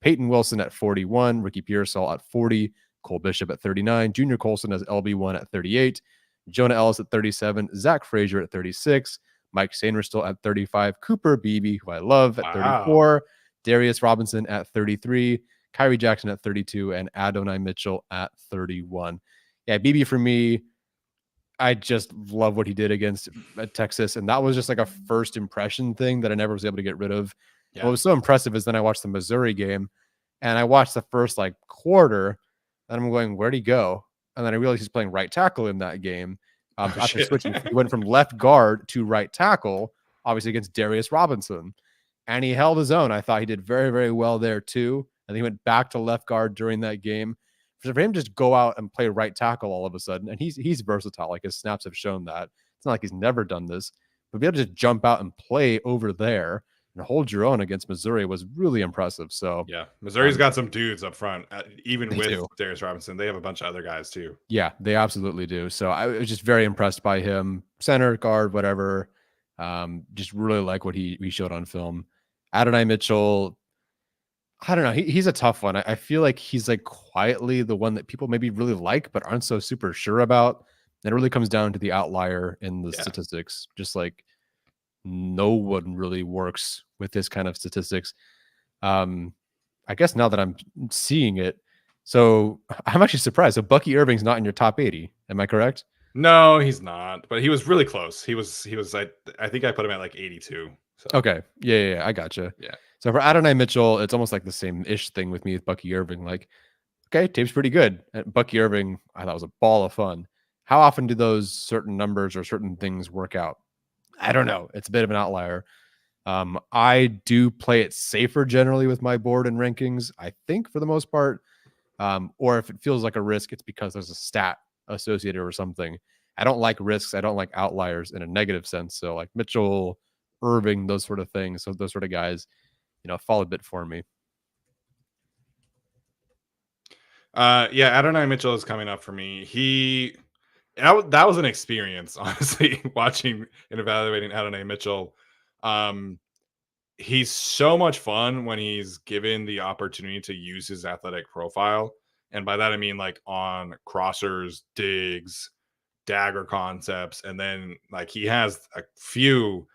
Peyton Wilson at 41. Ricky Pearsall at 40. Cole Bishop at 39. Junior Colson as LB1 at 38. Jonah Ellis at 37. Zach Frazier at 36. Mike Sainristil at 35. Cooper Beebe, who I love, at 34. Darius Robinson at 33, Kyrie Jackson at 32, and Adonai Mitchell at 31. Yeah, BB for me, I just love what he did against Texas. And that was just like a first impression thing that I never was able to get rid of. Yeah. What was so impressive is then I watched the Missouri game and I watched the first like quarter and I'm going, where'd he go? And then I realized he's playing right tackle in that game. After switching, he went from left guard to right tackle, obviously against Darius Robinson. And he held his own. I thought he did very, very well there too. And he went back to left guard during that game. For him to just go out and play right tackle all of a sudden, and he's versatile. Like his snaps have shown that. It's not like he's never done this. But be able to just jump out and play over there and hold your own against Missouri was really impressive. So yeah, Missouri's got some dudes up front, even with do. Darius Robinson. They have a bunch of other guys too. Yeah, they absolutely do. So I was just very impressed by him. Center, guard, whatever. Just really like what he showed on film. Adonai Mitchell, I don't know. He's a tough one. I feel like he's like quietly the one that people maybe really like, but aren't so super sure about. And it really comes down to the outlier in the statistics. Just like no one really works with this kind of statistics. I guess now that I'm seeing it, so I'm actually surprised. So Bucky Irving's not in your top 80. Am I correct? No, he's not. But he was really close. He was. I think I put him at like 82. So. Okay. Yeah. I gotcha. Yeah. So for Adonai Mitchell, it's almost like the same-ish thing with me with Bucky Irving. Like, okay, tape's pretty good. And Bucky Irving, I thought was a ball of fun. How often do those certain numbers or certain things work out? I don't know. It's a bit of an outlier. I do play it safer generally with my board and rankings. I think for the most part, Or if it feels like a risk, it's because there's a stat associated or something. I don't like risks. I don't like outliers in a negative sense. So like Mitchell, Irving, those sort of things. So those sort of guys, fall a bit for me. Yeah, Adonai Mitchell is coming up for me. That was an experience, honestly, watching and evaluating Adonai Mitchell. Um, he's so much fun when he's given the opportunity to use his athletic profile. And by that I mean like on crossers, digs, dagger concepts, and then like he has a few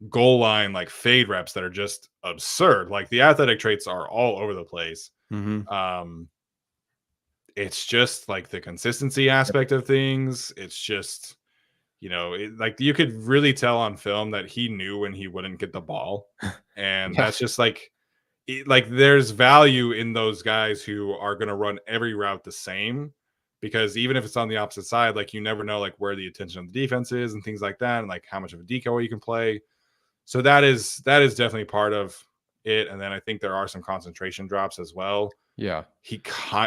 goal line like fade reps that are just absurd. Like the athletic traits are all over the place. Mm-hmm. Um, it's just like the consistency Yep. aspect of things. It's just like you could really tell on film that he knew when he wouldn't get the ball, and Yeah. that's just like like there's value in those guys who are going to run every route the same, because even if it's on the opposite side, like you never know like where the attention of the defense is and things like that, and like how much of a decoy you can play. So that is definitely part of it. And then I think there are some concentration drops as well. Yeah.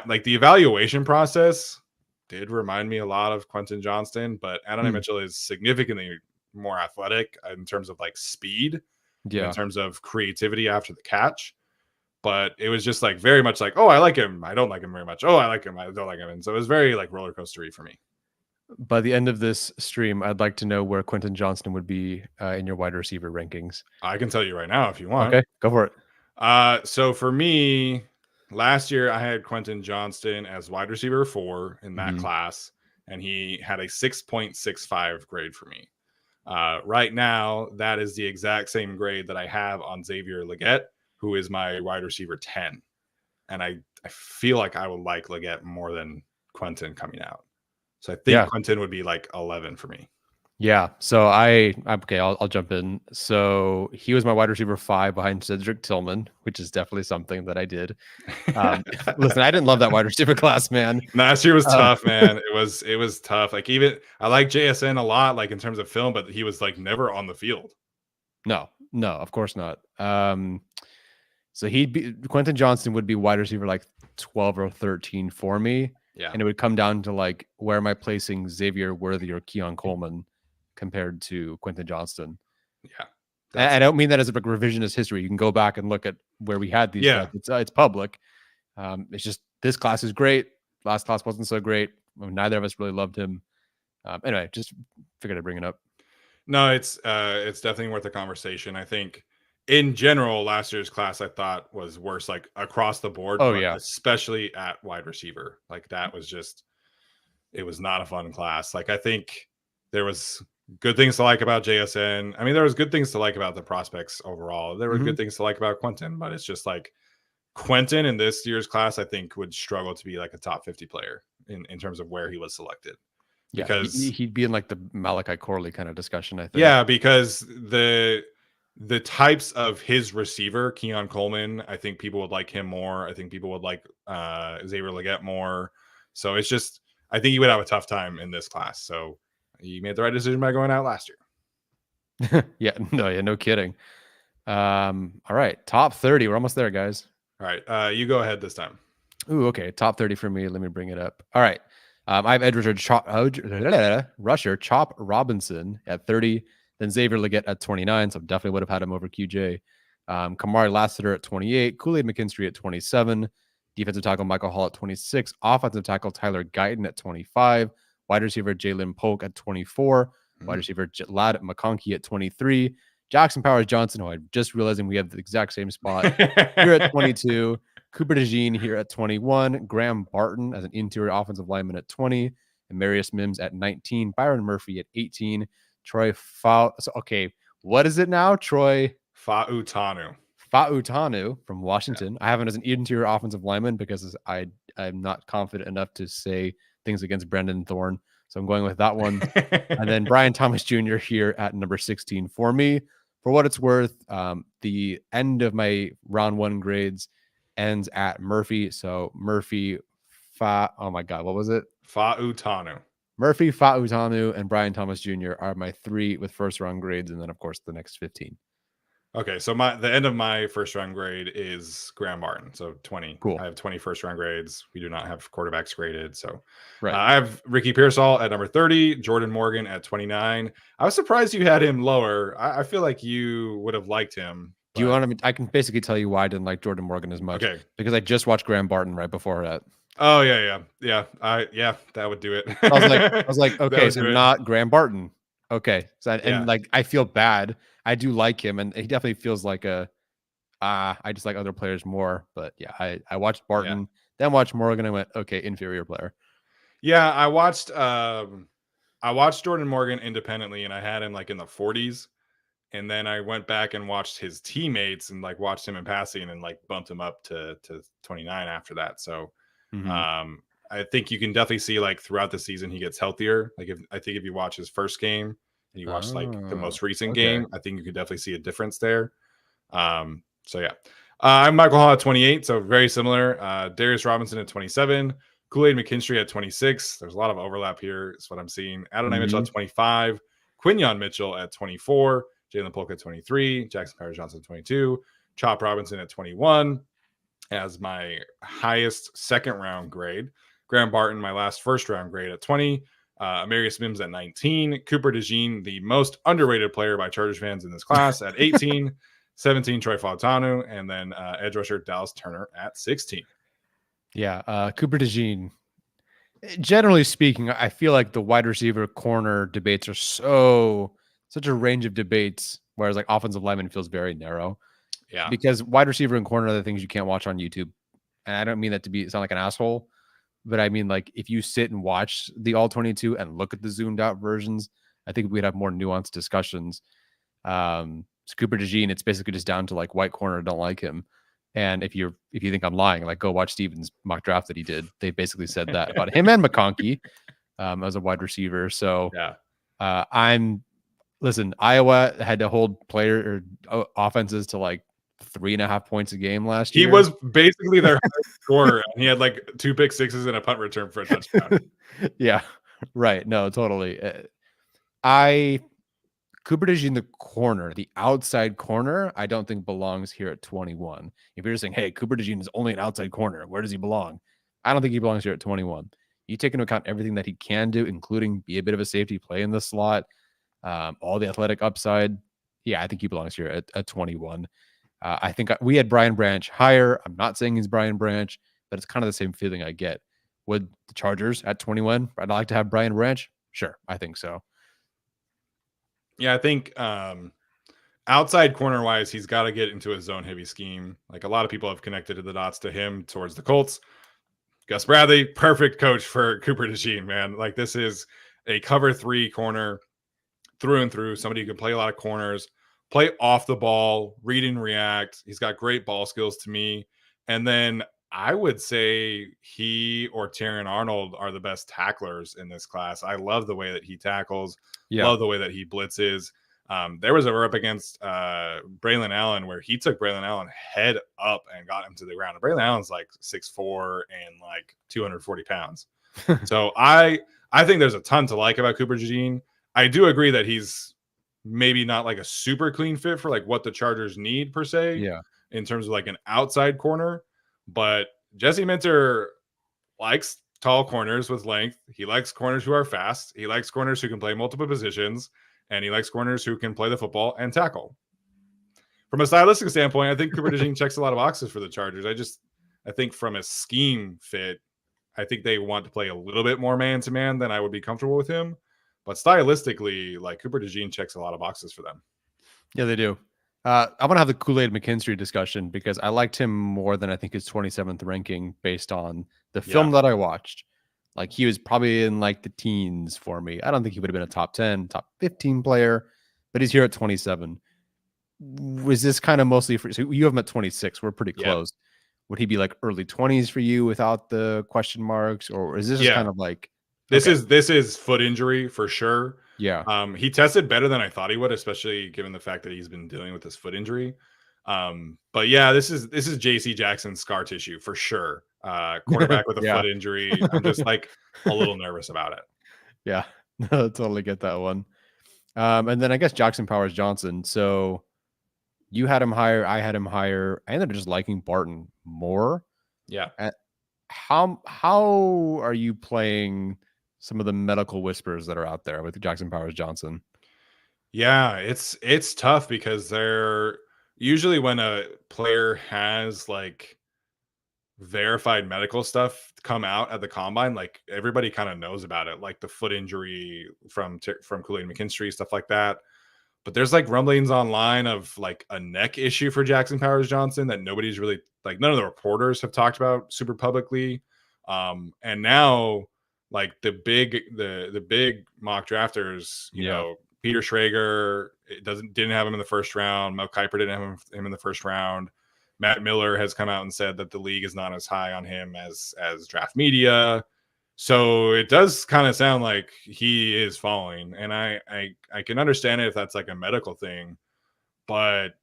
Like the evaluation process did remind me a lot of Quentin Johnston, but Adonai Mm. Mitchell is significantly more athletic in terms of like speed and in Yeah. terms of creativity after the catch. But it was just like very much like, oh, I like him. I don't like him very much. Oh, I like him. I don't like him. And so it was very like roller coastery for me. By the end of this stream, I'd like to know where Quentin Johnston would be in your wide receiver rankings. I can tell you right now if you want. Okay, go for it. So for me, last year I had Quentin Johnston as wide receiver 4 in that Mhm. class, and he had a 6.65 grade for me. Right now, that is the exact same grade that I have on Xavier Legette, who is my wide receiver 10. And I feel like I would like Legette more than Quentin coming out. So I think Yeah. Quentin would be like 11 for me. Yeah. So okay, I'll jump in. So he was my wide receiver 5 behind Cedric Tillman, which is definitely something that I did. Listen, I didn't love that wide receiver class, man. Last year was Uh, tough, man. It was tough. Like even I like JSN a lot, like in terms of film, but he was like never on the field. no, of course not. So Quentin Johnston would be wide receiver like 12 or 13 for me. Yeah, And it would come down to like, where am I placing Xavier Worthy or Keon Coleman compared to Quentin Johnston? yeah. And That's I don't mean that as a revisionist history. You can go back and look at where we had these guys. yeah. It's public. It's just this class is great. Last class wasn't so great. Neither of us really loved him. Anyway, just figured I'd bring it up. No, it's definitely worth a conversation. I think in general, last year's class I thought was worse, like across the board, Oh but yeah. especially at wide receiver. Like that was just it was not a fun class. Like I think there was good things to like about JSN. I mean, there was good things to like about the prospects overall. There were Mm-hmm. good things to like about Quentin, but it's just like Quentin in this year's class, I think, would struggle to be like a top 50 player in terms of where he was selected. Yeah, Because he'd be in like the Malachi Corley kind of discussion, I think. yeah, because the types of his receiver, Keon Coleman, I think people would like him more. I think people would like Xavier Legette more. So it's just I think you would have a tough time in this class. So you made the right decision by going out last year. Yeah, no kidding. All right, top 30. We're almost there, guys. All right, you go ahead this time. Ooh, okay, top 30 for me. Let me bring it up. All right. I have Rusher Chop Robinson at 30, then Xavier Legette at 29. So definitely would have had him over QJ. Kamari Lassiter at 28, Kool-Aid McKinstry at 27, defensive tackle Michael Hall at 26, offensive tackle Tyler Guyton at 25, wide receiver Jalen Polk at 24, wide receiver Lad McConkey at 23, Jackson Powers Johnson, who I'm just realizing we have the exact same spot here at 22. Cooper DeJean here at 21, Graham Barton as an interior offensive lineman at 20, and Marius Mims at 19, Byron Murphy at 18, Troy Fau. So, okay, what is it now? Troy Fa'utanu from Washington. I have him as an interior offensive lineman because I'm not confident enough to say things against Brendan Thorne. So I'm going with that one. And then Brian Thomas Jr. here at number 16 for me. For what it's worth, the end of my round 1 grades ends at Murphy. So Murphy, oh my God, what was it? Fa'utanu. Murphy, Fa'utanu, and Brian Thomas Jr. are my 3 with first round grades. And then, of course, the next 15. Okay, so the end of my first round grade is Graham Martin. So 20. I Cool. have 20 first round grades. We do not have quarterbacks graded. So Right. I have Ricky Pearsall at number 30, Jordan Morgan at 29. I was surprised you had him lower. I feel like you would have liked him, Do you but want to? I can basically tell you why I didn't like Jordan Morgan as much okay. because I just watched Graham Barton right before that. Oh yeah. That would do it. I was like, That okay, would so do it. not Graham Barton. Okay, so and Yeah. like I feel bad. I do like him, and he definitely feels like a. I just like other players more. But yeah, I watched Yeah. Barton, then watched Morgan. I went, okay, inferior player. Yeah, I watched Jordan Morgan independently and I had him like in the 40s. And then I went back and watched his teammates and like watched him in passing and like bumped him up to 29 after that. So Mm-hmm. I think you can definitely see like throughout the season he gets healthier. Like I think if you watch his first game and you watch like the Oh, most recent okay. game, I think you could definitely see a difference there. So yeah. I'm Michael Hall at 28, so very similar. Darius Robinson at 27, Kool-Aid McKinstry at 26. There's a lot of overlap here, is what I'm seeing. Adonai Mitchell Mm-hmm. at 25, Quinion Mitchell at 24, Jalen Polk at 23, Jackson Powers Johnson at 22, Chop Robinson at 21 as my highest second round grade. Graham Barton, my last first round grade at 20. Amarius Mims at 19. Cooper DeJean, the most underrated player by Chargers fans in this class, at 18. 17, Troy Fautanu, and then edge rusher Dallas Turner at 16. Yeah, Cooper DeJean. Generally speaking, I feel like the wide receiver corner debates are such a range of debates, whereas like offensive lineman feels very narrow Yeah. because wide receiver and corner are the things you can't watch on YouTube. And I don't mean that to sound like an asshole, but I mean like if you sit and watch the all 22 and look at the zoomed out versions, I think we'd have more nuanced discussions. So Cooper DeJean, it's basically just down to like white corner, don't like him. And if you think I'm lying, like go watch Steven's mock draft that he did. They basically said that about him and McConkey as a wide receiver. So Yeah. listen, Iowa had to hold offenses to like 3.5 points a game last He year. was basically their scorer. And he had like 2 pick sixes and a punt return for a touchdown. Yeah, right. No, totally. I Cooper DeJean, the corner, the outside corner, I don't think belongs here at 21. If you're just saying, hey, Cooper DeJean is only an outside corner, where does he belong? I don't think he belongs here at 21. You take into account everything that he can do, including be a bit of a safety, play in the slot, all the athletic upside. Yeah, I think he belongs here at 21. I think we had Brian Branch higher. I'm not saying he's Brian Branch, but it's kind of the same feeling I get. Would the Chargers at 21, I'd like to have Brian Branch? Sure, I think so. Yeah, I think outside corner wise, he's got to get into a zone heavy scheme. Like a lot of people have connected the dots to him towards the Colts. Gus Bradley, perfect coach for Cooper DeJean, man. Like this is a cover 3 corner through and through. Somebody who can play a lot of corners, play off the ball, read and react. He's got great ball skills to me. And then I would say he or Terran Arnold are the best tacklers in this class. I love the way that he tackles, love the way that he blitzes. There was a rep against Braylon Allen where he took Braylon Allen head up and got him to the ground. And Braylon Allen's like 6'4" and like 240 pounds. So I think there's a ton to like about Cooper DeJean. I do agree that he's maybe not like a super clean fit for like what the Chargers need per se. Yeah. In terms of like an outside corner. But Jesse Minter likes tall corners with length. He likes corners who are fast. He likes corners who can play multiple positions. And he likes corners who can play the football and tackle. From a stylistic standpoint, I think Cooper DeJean checks a lot of boxes for the Chargers. I think from a scheme fit, I think they want to play a little bit more man to man than I would be comfortable with him. But stylistically, like Cooper DeJean checks a lot of boxes for them. Yeah, they do. I want to have the Kool-Aid McKinstry discussion because I liked him more than I think his 27th ranking based on the film that I watched. Like he was probably in like the teens for me. I don't think he would have been a top 10, top 15 player, but he's here at 27. Was this kind of mostly for so you have him at 26? We're pretty close. Would he be like early 20s for you without the question marks, or is this just kind of like this is foot injury for sure? Yeah. He tested better than I thought he would, especially given the fact that he's been dealing with this foot injury. But yeah, this is JC Jackson's scar tissue for sure. Quarterback with a foot injury. I'm just like a little nervous about it. Yeah, no, totally get that one. And then I guess Jackson Powers Johnson. So You had him higher. I had him higher. I ended up just liking Barton more. Yeah. How are you playing some of the medical whispers that are out there with Jackson Powers Johnson? Yeah, it's tough because they're usually when a player has like verified medical stuff come out at the combine, like everybody kind of knows about it, like the foot injury from Kool-Aid McKinstry, stuff like that. But there's like rumblings online of like a neck issue for Jackson Powers Johnson that nobody's really like none of the reporters have talked about super publicly. And now like the big mock drafters, Yeah. Peter Schrager didn't have him in the first round. Mel Kiper didn't have him in the first round. Matt Miller has come out and said that the league is not as high on him as draft media. So it does kind of sound like he is falling, and I can understand it if that's like a medical thing, but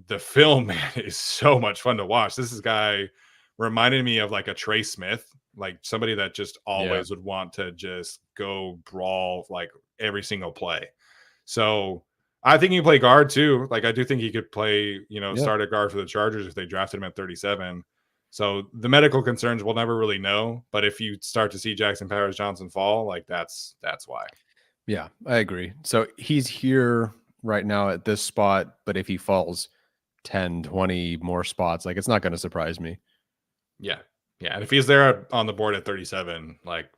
the film, man, is so much fun to watch. This guy reminded me of like a Trey Smith, like somebody that just Yeah. always would want to just go brawl like every single play. So I think he can play guard too. Like I do think he could play, Yeah. start at guard for the Chargers if they drafted him at 37. So the medical concerns we'll never really know. But if you start to see Jackson Powers Johnson fall, like that's why. Yeah, I agree. So he's here right now at this spot, but if he falls 10, 20 more spots, like it's not going to surprise me. Yeah. Yeah. And if he's there on the board at 37, like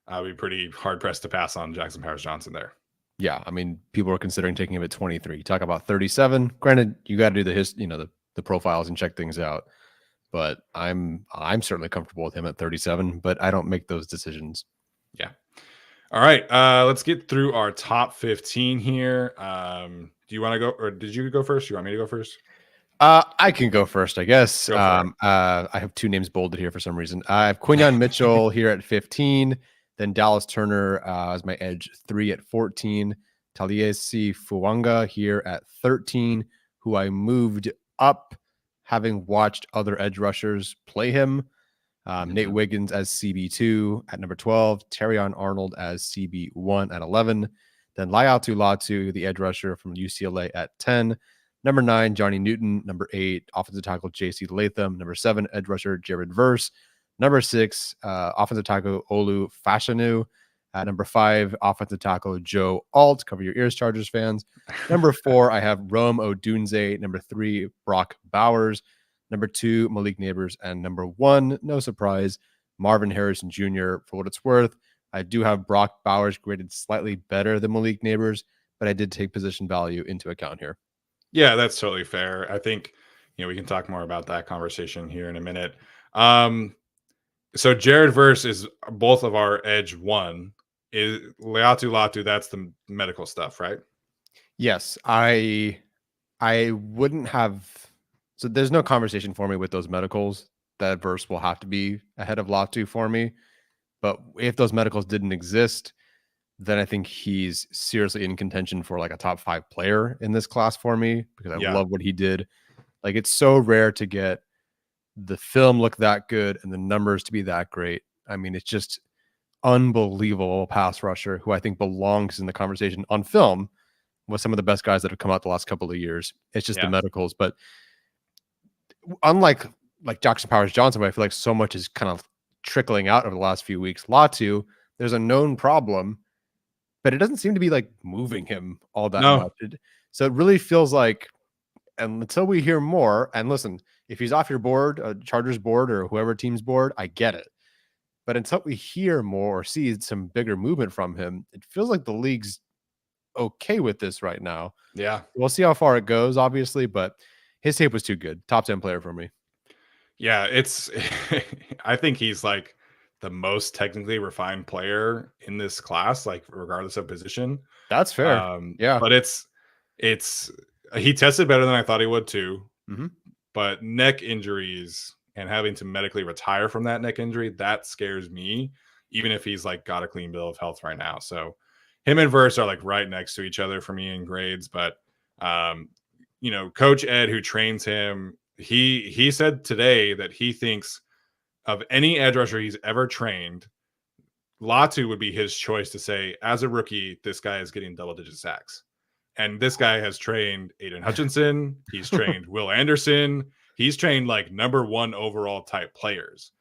I would be pretty hard pressed to pass on Jackson Powers Johnson there. Yeah, I mean, people are considering taking him at 23. Talk about 37. Granted, you got to do the profiles and check things out. But I'm certainly comfortable with him at 37, but I don't make those decisions. Yeah. All right. Let's get through our top 15 here. Do you want to go or did you go first? Do you want me to go first? I can go first, I guess. Go for it. I have two names bolded here for some reason. I have Quinyon Mitchell here at 15, then Dallas Turner as my edge 3 at 14, Taliesi Fuanga here at 13, who I moved up having watched other edge rushers play him. Nate Wiggins as CB2 at number 12, Terrion Arnold as CB1 at 11, then Laiatu Latu, the edge rusher from UCLA at 10, number 9, Johnny Newton, number 8, offensive tackle JC Latham, number 7, edge rusher Jared Verse, number 6, offensive tackle Olu Fashanu, at number 5, offensive tackle Joe Alt, cover your ears, Chargers fans. Number 4, I have Rome Odunze, number 3, Brock Bowers, number 2, Malik Neighbors, and number 1, no surprise, Marvin Harrison Jr. For what it's worth, I do have Brock Bowers graded slightly better than Malik Neighbors, but I did take position value into account here. Yeah, that's totally fair. I think we can talk more about that conversation here in a minute. So Jared Verse is both of our edge one. Is Leatu Latu, that's the medical stuff, right? Yes, I wouldn't have. So there's no conversation for me with those medicals. That Verse will have to be ahead of Latu for me. But if those medicals didn't exist, then I think he's seriously in contention for like a top 5 player in this class for me because I love what he did. Like it's so rare to get the film look that good and the numbers to be that great. I mean, it's just unbelievable pass rusher who I think belongs in the conversation on film with some of the best guys that have come out the last couple of years. It's just the medicals. But unlike like Jackson Powers Johnson, where I feel like so much is kind of trickling out over the last few weeks, Latu, there's a known problem, but it doesn't seem to be like moving him all that much. So it really feels like, and until we hear more, and listen, if he's off your board, Chargers board or whoever team's board, I get it. But until we hear more or see some bigger movement from him, it feels like the league's okay with this right now. Yeah. We'll see how far it goes, obviously, but his tape was too good. Top 10 player for me. Yeah, it's I think he's like the most technically refined player in this class, like regardless of position. That's fair. Yeah. But it's he tested better than I thought he would too. Mm-hmm. But neck injuries and having to medically retire from that neck injury, that scares me, even if he's like got a clean bill of health right now. So him and Verse are like right next to each other for me in grades. But Coach Ed, who trains him, he said today that he thinks of any edge rusher he's ever trained, Latu would be his choice to say, as a rookie, this guy is getting double-digit sacks. And this guy has trained Aiden Hutchinson. He's trained Will Anderson. He's trained like number one overall type players.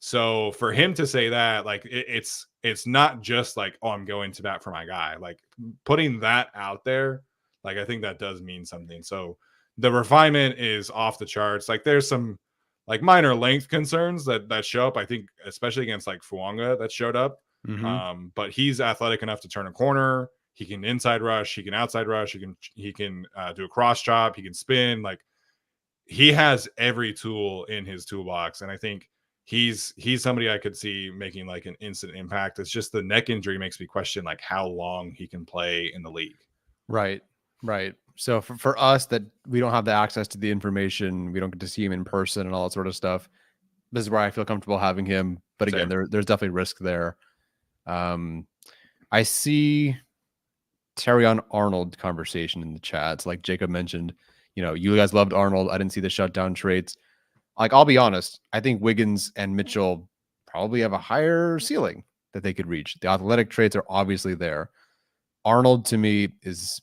So for him to say that, like it's not just like, oh, I'm going to bat for my guy. Like putting that out there, like I think that does mean something. So the refinement is off the charts. Like there's some like minor length concerns that show up. I think especially against like Fuanga that showed up. Mm-hmm. But he's athletic enough to turn a corner. He can inside rush. He can outside rush. He can do a cross chop. He can spin. Like he has every tool in his toolbox, and I think he's somebody I could see making like an instant impact. It's just the neck injury makes me question like how long he can play in the league. Right. Right. So for us that we don't have the access to the information, we don't get to see him in person and all that sort of stuff. This is where I feel comfortable having him. But again, there's definitely risk there. I see Terrion Arnold conversation in the chats. Like Jacob mentioned, you guys loved Arnold. I didn't see the shutdown traits. Like, I'll be honest, I think Wiggins and Mitchell probably have a higher ceiling that they could reach. The athletic traits are obviously there. Arnold to me is,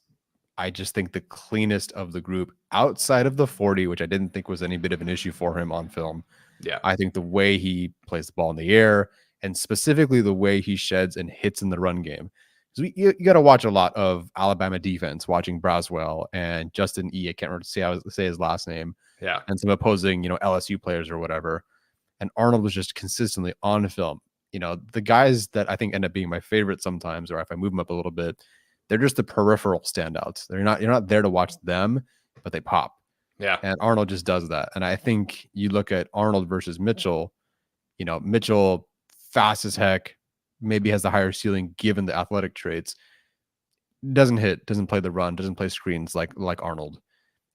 I just think, the cleanest of the group outside of the 40, which I didn't think was any bit of an issue for him on film. Yeah. I think the way he plays the ball in the air and specifically the way he sheds and hits in the run game. So you got to watch a lot of Alabama defense, watching Braswell and Justin E. I can't remember say his last name. Yeah. And some opposing, LSU players or whatever. And Arnold was just consistently on film. The guys that I think end up being my favorite sometimes, or if I move them up a little bit, they're just the peripheral standouts. You're not there to watch them, but they pop. Yeah. And Arnold just does that. And I think you look at Arnold versus Mitchell, Mitchell fast as heck, maybe has the higher ceiling given the athletic traits. Doesn't hit, doesn't play the run, doesn't play screens like Arnold.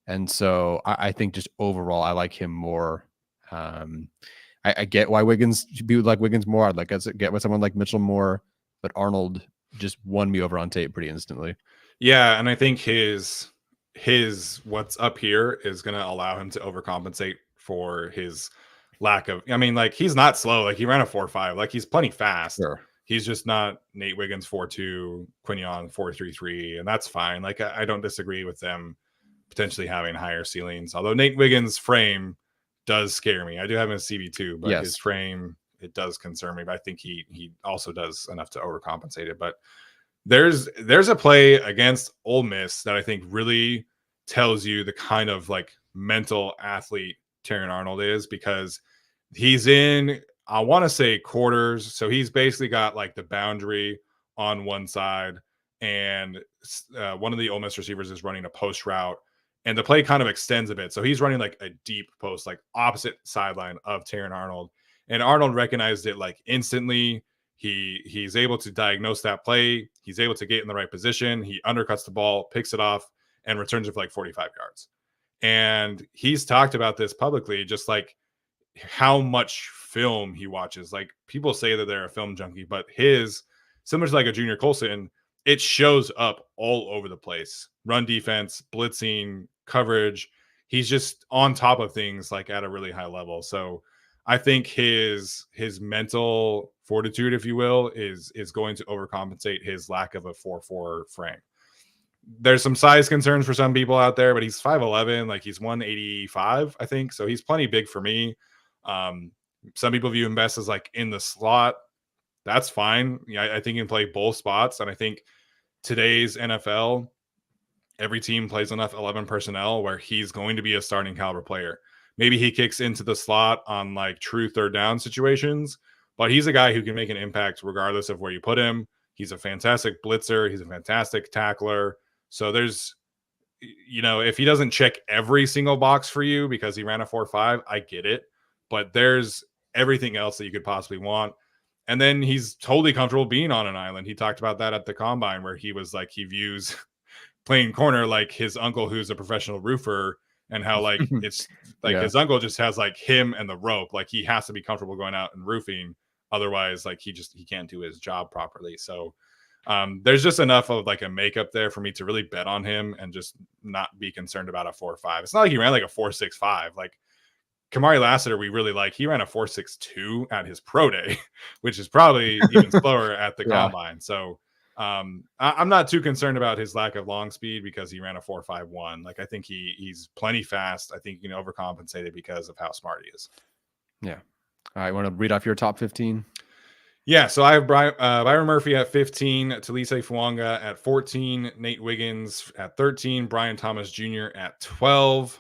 And so I think just overall, I like him more. I get why Wiggins should be like Wiggins more. I'd like to get with someone like Mitchell more, but Arnold just won me over on tape pretty instantly. Yeah, and I think his what's up here is going to allow him to overcompensate for his lack of. I mean, like he's not slow. Like he ran a 4.5. Like he's plenty fast. Sure. He's just not Nate Wiggins 4.2, Quinion 4.33, and that's fine. Like I don't disagree with them potentially having higher ceilings. Although Nate Wiggins' frame does scare me. I do have him in CB2, but his frame, it does concern me. But I think he also does enough to overcompensate it. But there's a play against Ole Miss that I think really tells you the kind of like mental athlete Terrion Arnold is, because he's in, I want to say, quarters. So he's basically got like the boundary on one side, and one of the Ole Miss receivers is running a post route, and the play kind of extends a bit. So he's running like a deep post, like opposite sideline of Terrion Arnold. And Arnold recognized it like instantly. He's able to diagnose that play. He's able to get in the right position. He undercuts the ball, picks it off, and returns it for like 45 yards. And he's talked about this publicly, just like how much film he watches. Like people say that they're a film junkie, but his, similar to like a Junior Colson, it shows up all over the place. Run defense, blitzing, coverage. He's just on top of things like at a really high level. So I think his mental fortitude, if you will, is going to overcompensate his lack of a 4.4 frame. There's some size concerns for some people out there, but he's 5'11", like he's 185, I think. So he's plenty big for me. Some people view him best as like in the slot. That's fine. Yeah, I think he can play both spots. And I think today's NFL, every team plays enough 11 personnel where he's going to be a starting caliber player. Maybe he kicks into the slot on like true third down situations, but he's a guy who can make an impact regardless of where you put him. He's a fantastic blitzer. He's a fantastic tackler. So there's, if he doesn't check every single box for you because he ran a 4.5, I get it. But there's everything else that you could possibly want. And then he's totally comfortable being on an island. He talked about that at the combine, where he was like, he views playing corner like his uncle, who's a professional roofer, and how like it's like his uncle just has like him and the rope. Like he has to be comfortable going out and roofing. Otherwise, like he can't do his job properly. So there's just enough of like a makeup there for me to really bet on him and just not be concerned about a 4.5. It's not like he ran like a 4.65. Like Kamari Lassiter, we really like. He ran a 4.62 at his pro day, which is probably even slower at the combine. So I'm not too concerned about his lack of long speed because he ran a 4.51. Like, I think he's plenty fast. I think you can overcompensate it because of how smart he is. Yeah. All right. Want to read off your top 15? Yeah, so I have Byron Murphy at 15, Talise Fuanga at 14, Nate Wiggins at 13, Brian Thomas Jr. at 12.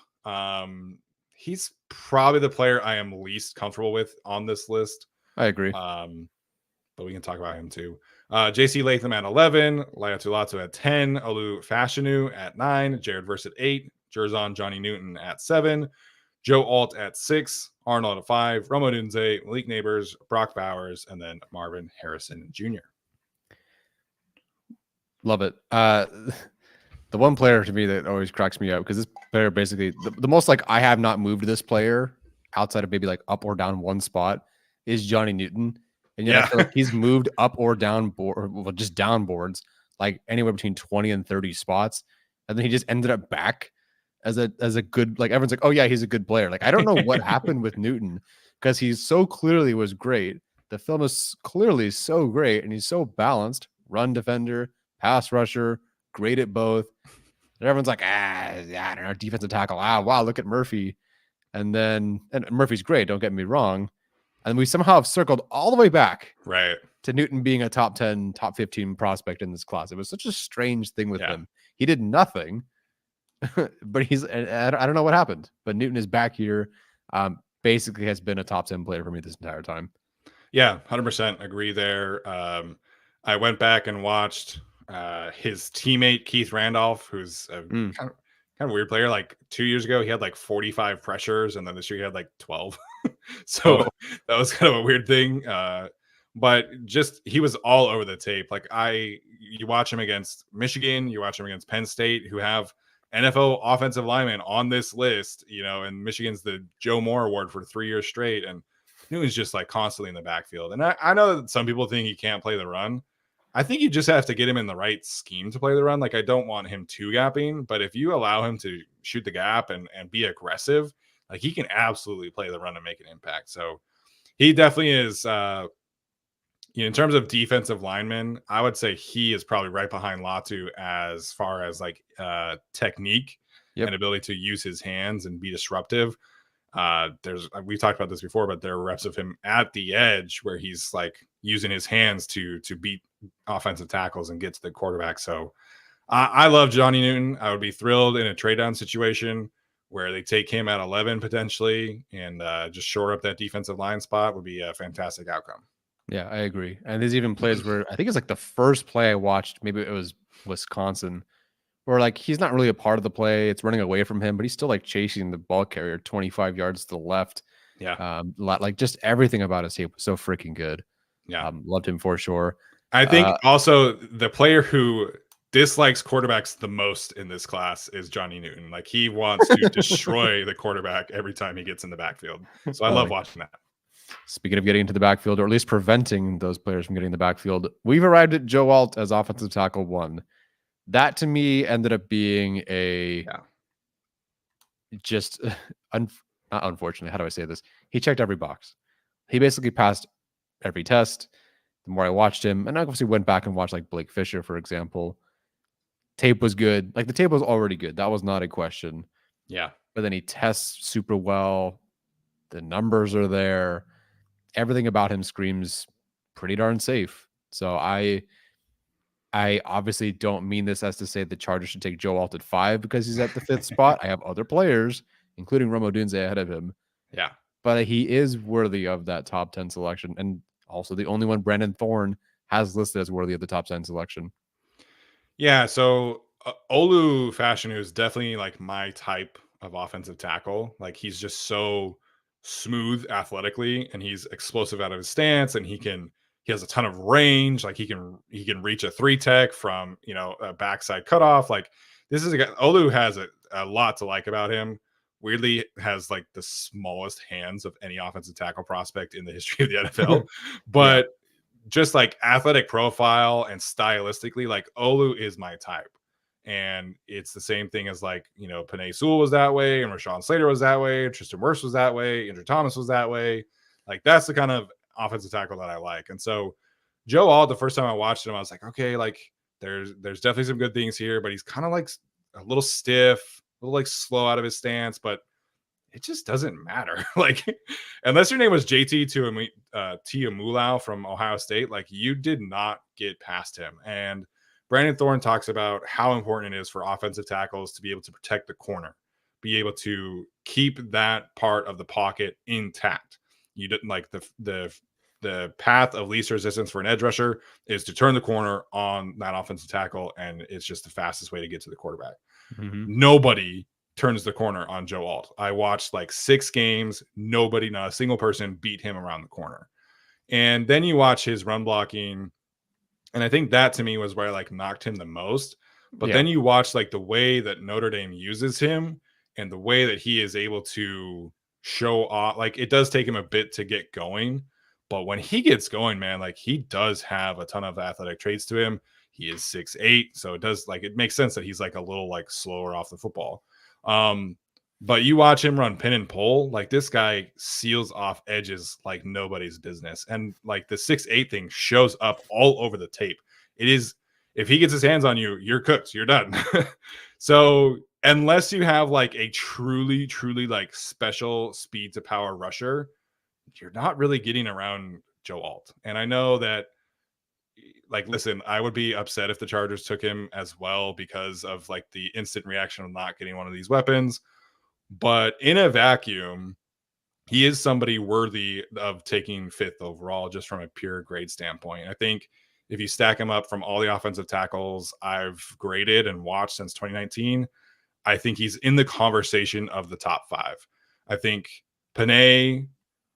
He's probably the player I am least comfortable with on this list. I agree. But we can talk about him too. JC Latham at 11, Laiatulatu at 10, Olu Fashanu at 9, Jared Verse at 8, Jerzon Johnny Newton at 7, Joe Alt at 6, Arnold at 5, Romo Dunze, Malik Neighbors, Brock Bowers, and then Marvin Harrison Jr. Love it. The one player to me that always cracks me up, because this player basically the most like I have not moved this player outside of maybe like up or down one spot is Johnny Newton. And yet I feel like he's moved up or down board, well, just down boards, like anywhere between 20 and 30 spots. And then he just ended up back as a good, like everyone's like, oh yeah, he's a good player. Like, I don't know what happened with Newton, because he so clearly was great. The film is clearly so great, and he's so balanced, run defender, pass rusher, great at both. And everyone's like, I don't know, defensive tackle. Wow, look at Murphy. And Murphy's great, don't get me wrong. And we somehow have circled all the way back to Newton being a top 10, top 15 prospect in this class. It was such a strange thing with him. He did nothing, but I don't know what happened. But Newton is back here. Basically has been a top 10 player for me this entire time. Yeah, 100% agree there. I went back and watched his teammate, Keith Randolph, who's a kind of weird player. Like 2 years ago, he had like 45 pressures, and then this year he had like 12. So that was kind of a weird thing. But just he was all over the tape. Like you watch him against Michigan, you watch him against Penn State, who have NFL offensive linemen on this list, and Michigan's the Joe Moore Award for 3 years straight. And Newton's just like constantly in the backfield. And I know that some people think he can't play the run. I think you just have to get him in the right scheme to play the run. Like, I don't want him too gapping, but if you allow him to shoot the gap and be aggressive, like, he can absolutely play the run and make an impact. So he definitely is, in terms of defensive linemen, I would say he is probably right behind Latu as far as like technique and ability to use his hands and be disruptive. We've talked about this before, but there are reps of him at the edge where he's like using his hands to beat offensive tackles and get to the quarterback. So I love Johnny Newton. I would be thrilled in a trade down situation where they take him at 11 potentially and just shore up that defensive line spot would be a fantastic outcome. Yeah, I agree. And there's even plays where I think it's like the first play I watched, maybe it was Wisconsin, where like he's not really a part of the play. It's running away from him, but he's still like chasing the ball carrier 25 yards to the left. Yeah. Like just everything about his tape was so freaking good. Yeah. Loved him for sure. I think also the player who dislikes quarterbacks the most in this class is Johnny Newton. Like, he wants to destroy the quarterback every time he gets in the backfield. So I love watching that. Speaking of getting into the backfield, or at least preventing those players from getting in the backfield, we've arrived at Joe Alt as offensive tackle 1. That to me ended up being just not unfortunately. How do I say this? He checked every box. He basically passed every test. The more I watched him, and I obviously went back and watched like Blake Fisher, for example. Tape was good. Like, the tape was already good. That was not a question. Yeah. But then he tests super well. The numbers are there. Everything about him screams pretty darn safe. So I obviously don't mean this as to say the Chargers should take Joe Alt at 5 because he's at the 5th spot. I have other players, including Romo Dunze, ahead of him. Yeah. But he is worthy of that top 10 selection. And also the only one Brandon Thorne has listed as worthy of the top 10 selection. Yeah. So Olu Fashanu is definitely like my type of offensive tackle. Like, he's just so smooth athletically, and he's explosive out of his stance, and he has a ton of range. Like, he can reach a 3-tech from, a backside cutoff. Like, this is a guy, Olu has a lot to like about him. Weirdly has like the smallest hands of any offensive tackle prospect in the history of the NFL. But just like athletic profile and stylistically, like, Olu is my type. And it's the same thing as like, Penei Sewell was that way, and Rashawn Slater was that way, Tristan Wirfs was that way, Andrew Thomas was that way. Like, that's the kind of offensive tackle that I like. And so Joe Alt, the first time I watched him, I was like, okay, like there's definitely some good things here, but he's kind of like a little stiff, a little like slow out of his stance, but it just doesn't matter. Like, unless your name was JT Tiamulau from Ohio State, like you did not get past him. And Brandon Thorne talks about how important it is for offensive tackles to be able to protect the corner, be able to keep that part of the pocket intact. You didn't like the path of least resistance for an edge rusher is to turn the corner on that offensive tackle, and it's just the fastest way to get to the quarterback. Mm-hmm. Nobody turns the corner on Joe Alt. I watched like 6 games. Nobody, not a single person beat him around the corner. And then you watch his run blocking. And I think that to me was where I like knocked him the most. But Yeah. then you watch like the way that Notre Dame uses him and the way that he is able to show off. Like it does take him a bit to get going. But when he gets going, man, like he does have a ton of athletic traits to him. He is 6'8", so it does like it makes sense that he's like a little like slower off the football. Um, but you watch him run pin and pull, like this guy seals off edges like nobody's business. And like the 6'8" thing shows up all over the tape. It is, if he gets his hands on you, you're cooked, you're done. So unless you have like a truly, truly like special speed to power rusher, you're not really getting around Joe Alt. And I know that, like, listen, I would be upset if the Chargers took him as well because of like the instant reaction of not getting one of these weapons. But in a vacuum, he is somebody worthy of taking 5th overall just from a pure grade standpoint. I think if you stack him up from all the offensive tackles I've graded and watched since 2019, I think he's in the conversation of the top 5. I think Panay,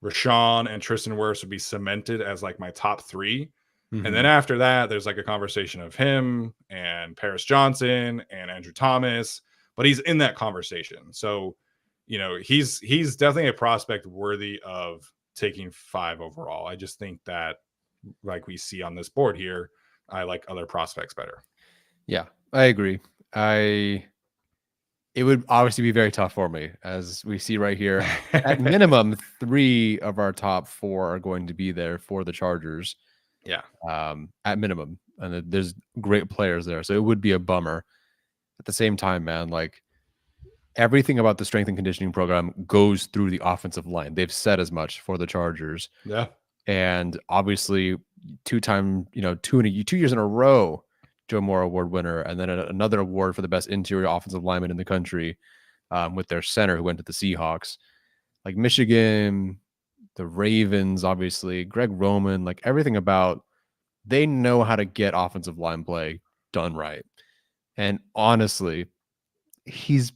Rashawn, and Tristan Wirfs would be cemented as like my top 3. And then Mm-hmm. after that, there's like a conversation of him and Paris Johnson and Andrew Thomas, but he's in that conversation. So, you know, he's definitely a prospect worthy of taking 5 overall. I just think that, like we see on this board here, I like other prospects better. Yeah, I agree. I It would obviously be very tough for me, as we see right here. At minimum, 3 of our top 4 are going to be there for the Chargers, Yeah. at minimum, and there's great players there, so it would be a bummer. At the same time, man, like everything about the strength and conditioning program goes through the offensive line. They've said as much for the Chargers, Yeah. and obviously, 2-time, 2 years in a row, Joe Moore Award winner, and then another award for the best interior offensive lineman in the country, with their center who went to the Seahawks. Like Michigan, the Ravens, obviously, Greg Roman, like everything about, they know how to get offensive line play done right. And honestly, he's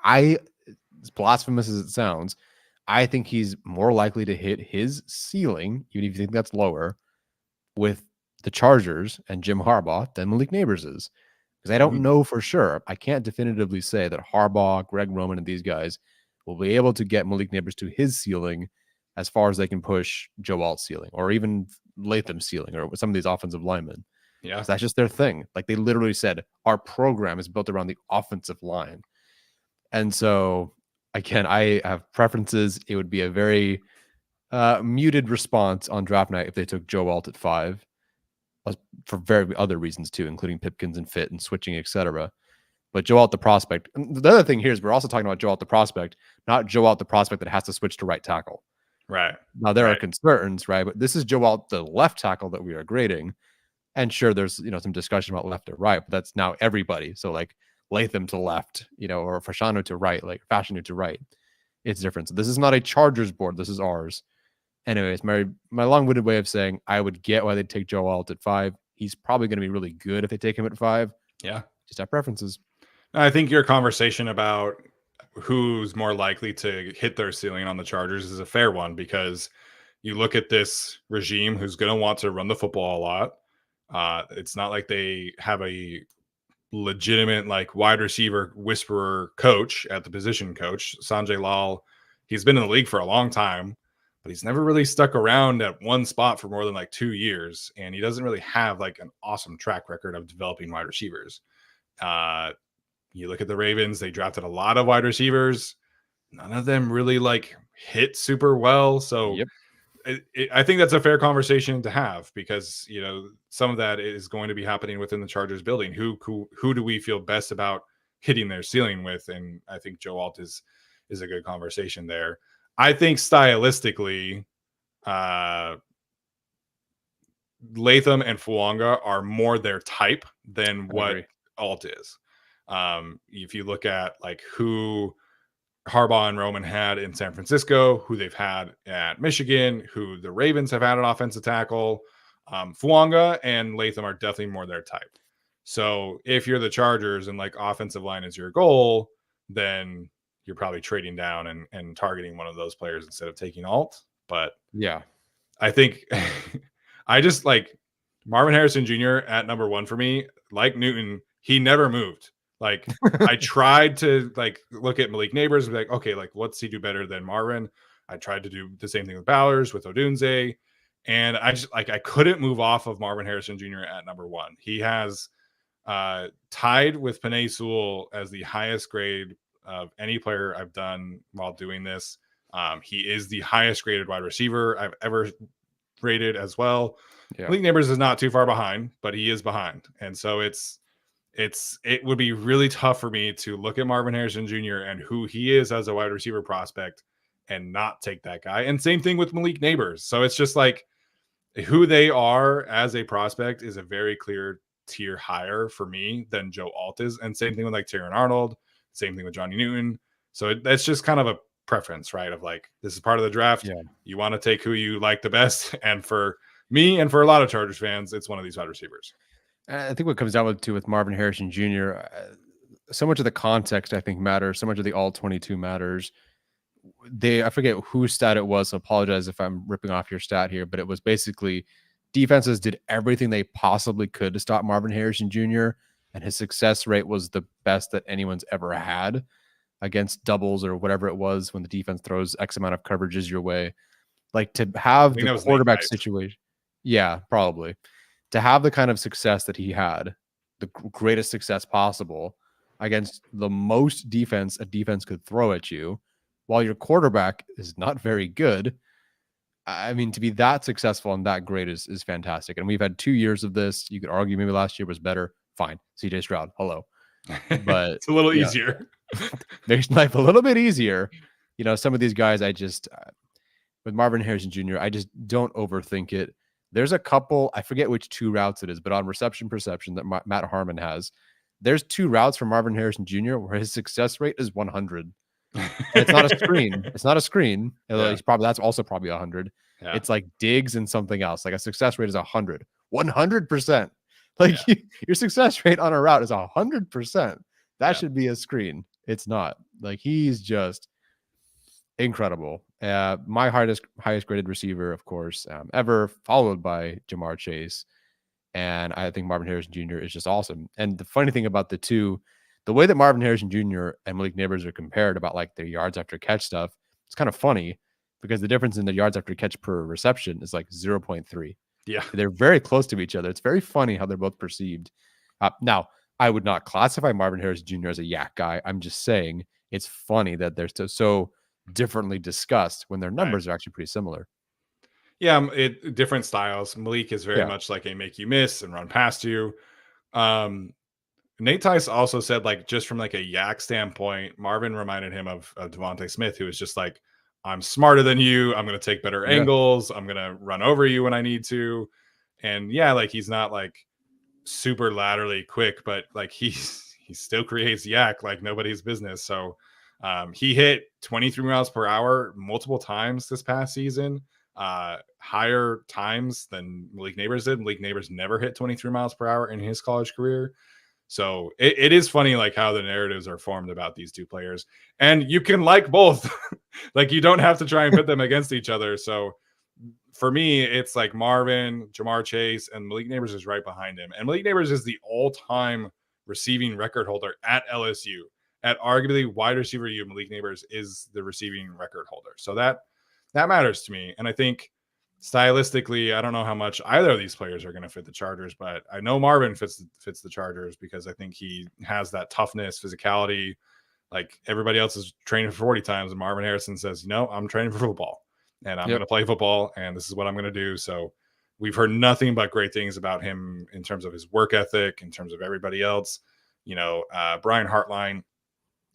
I as blasphemous as it sounds, I think he's more likely to hit his ceiling, even if you think that's lower, with the Chargers and Jim Harbaugh than Malik Neighbors is. Because I don't Mhm. know for sure. I can't definitively say that Harbaugh, Greg Roman, and these guys will be able to get Malik Neighbors to his ceiling as far as they can push Joe Alt's ceiling or even Latham's ceiling or some of these offensive linemen. Yeah. Because that's just their thing. Like they literally said, our program is built around the offensive line. And so, again, I have preferences. It would be a very muted response on draft night if they took Joe Alt at 5, for very other reasons too, including Pipkins and fit and switching, etc. But Joe Alt the prospect. And the other thing here is we're also talking about Joe Alt the prospect, not Joe Alt the prospect that has to switch to right tackle. Right. Now there are Right. concerns, right? But this is Joe Alt the left tackle that we are grading. And sure, there's some discussion about left or right, but that's now everybody. So like Latham to left, or Fashanu to right, like Fashanu to right. It's different. So this is not a Chargers board. This is ours. Anyways, my long-winded way of saying I would get why they'd take Joe Alt at 5. He's probably going to be really good if they take him at 5. Yeah. Just have preferences. I think your conversation about who's more likely to hit their ceiling on the Chargers is a fair one because you look at this regime who's going to want to run the football a lot. It's not like they have a legitimate like wide receiver whisperer coach at the position coach. Sanjay Lal, he's been in the league for a long time, but he's never really stuck around at one spot for more than like 2 years. And he doesn't really have like an awesome track record of developing wide receivers. Uh, you look at the Ravens, they drafted a lot of wide receivers. None of them really like hit super well. So Yep. I think that's a fair conversation to have because some of that is going to be happening within the Chargers building. Who do we feel best about hitting their ceiling with? And I think Joe Alt is a good conversation there. I think stylistically, Latham and Fuanga are more their type than I what agree. Alt is. If you look at like who Harbaugh and Roman had in San Francisco, who they've had at Michigan, who the Ravens have had an offensive tackle, Fuanga and Latham are definitely more their type. So if you're the Chargers and like offensive line is your goal, then you're probably trading down and targeting one of those players instead of taking Alt. But Yeah. I think I just like Marvin Harrison Jr. at number 1 for me. Like Newton, he never moved. Like I tried to like look at Malik Neighbors, and be like, okay, like what's he do better than Marvin? I tried to do the same thing with Bowers, with Odunze, and I just like I couldn't move off of Marvin Harrison Jr. at number 1. He has tied with Penei Sewell as the highest grade of any player I've done while doing this. He is the highest graded wide receiver I've ever rated as well. Yeah. Malik Neighbors is not too far behind, but he is behind, and so it would be really tough for me to look at Marvin Harrison Jr. and who he is as a wide receiver prospect and not take that guy. And same thing with Malik Neighbors. So it's just like who they are as a prospect is a very clear tier higher for me than Joe Alt is. And same thing with like Terran Arnold, same thing with Johnny Newton. So that's just kind of a preference, right? Of like, this is part of the draft. Yeah. You want to take who you like the best. And for me and for a lot of Chargers fans, it's one of these wide receivers. I think what comes down with Marvin Harrison Jr., so much of the context I think matters. So much of the all 22 matters. I forget whose stat it was. So apologize if I'm ripping off your stat here, but it was basically defenses did everything they possibly could to stop Marvin Harrison Jr. and his success rate was the best that anyone's ever had against doubles or whatever it was when the defense throws X amount of coverages your way. Like to have the quarterback situation. Yeah, probably. To have the kind of success that he had, the greatest success possible against the most defense a defense could throw at you, while your quarterback is not very good. I mean, to be that successful and that great is fantastic. And we've had 2 years of this. You could argue maybe last year was better. Fine. CJ Stroud. Hello. But it's a little easier. Makes life a little bit easier. Some of these guys, with Marvin Harrison Jr., I just don't overthink it. There's a couple, I forget which 2 routes it is, but on reception perception that Matt Harmon has, there's 2 routes for Marvin Harrison Jr. where his success rate is 100. And it's not a screen. It's not a screen. Yeah. That's also probably 100. Yeah. It's like digs and something else. Like a success rate is 100. 100%. Like your success rate on a route is 100%. That should be a screen. It's not. Like he's just incredible. My highest graded receiver, of course, ever, followed by Jamar Chase. And I think Marvin Harrison Jr. is just awesome. And the funny thing about the way that Marvin Harrison Jr. and Malik Neighbors are compared about like their yards after catch stuff, it's kind of funny because the difference in the yards after catch per reception is like 0.3. Yeah. They're very close to each other. It's very funny how they're both perceived. Now, I would not classify Marvin Harrison Jr. as a yak guy. I'm just saying it's funny that they're so differently discussed when their numbers are actually pretty similar. Yeah, different styles. Malik is very much like a make you miss and run past you. Nate Tice also said, like, just from like a yak standpoint, Marvin reminded him of Devontae Smith, who was just like, I'm smarter than you. I'm going to take better angles. I'm going to run over you when I need to. And like he's not like super laterally quick, but like he still creates yak like nobody's business. So he hit 23 miles per hour multiple times this past season, higher times than Malik Neighbors did. Malik Neighbors never hit 23 miles per hour in his college career. So it is funny like how the narratives are formed about these two players, and you can like both. Like you don't have to try and put them against each other. So for me, it's like Marvin, Jamar Chase, and Malik Neighbors is right behind him. And Malik Neighbors is the all-time receiving record holder at LSU. At arguably wide receiver U, Malik Neighbors is the receiving record holder. So that matters to me. And I think stylistically, I don't know how much either of these players are going to fit the Chargers, but I know Marvin fits the Chargers because I think he has that toughness, physicality. Like everybody else is training for 40 times, and Marvin Harrison says, I'm training for football. and I'm going Yep. to play football, and this is what I'm going to do. So we've heard nothing but great things about him in terms of his work ethic, in terms of everybody else. Brian Hartline,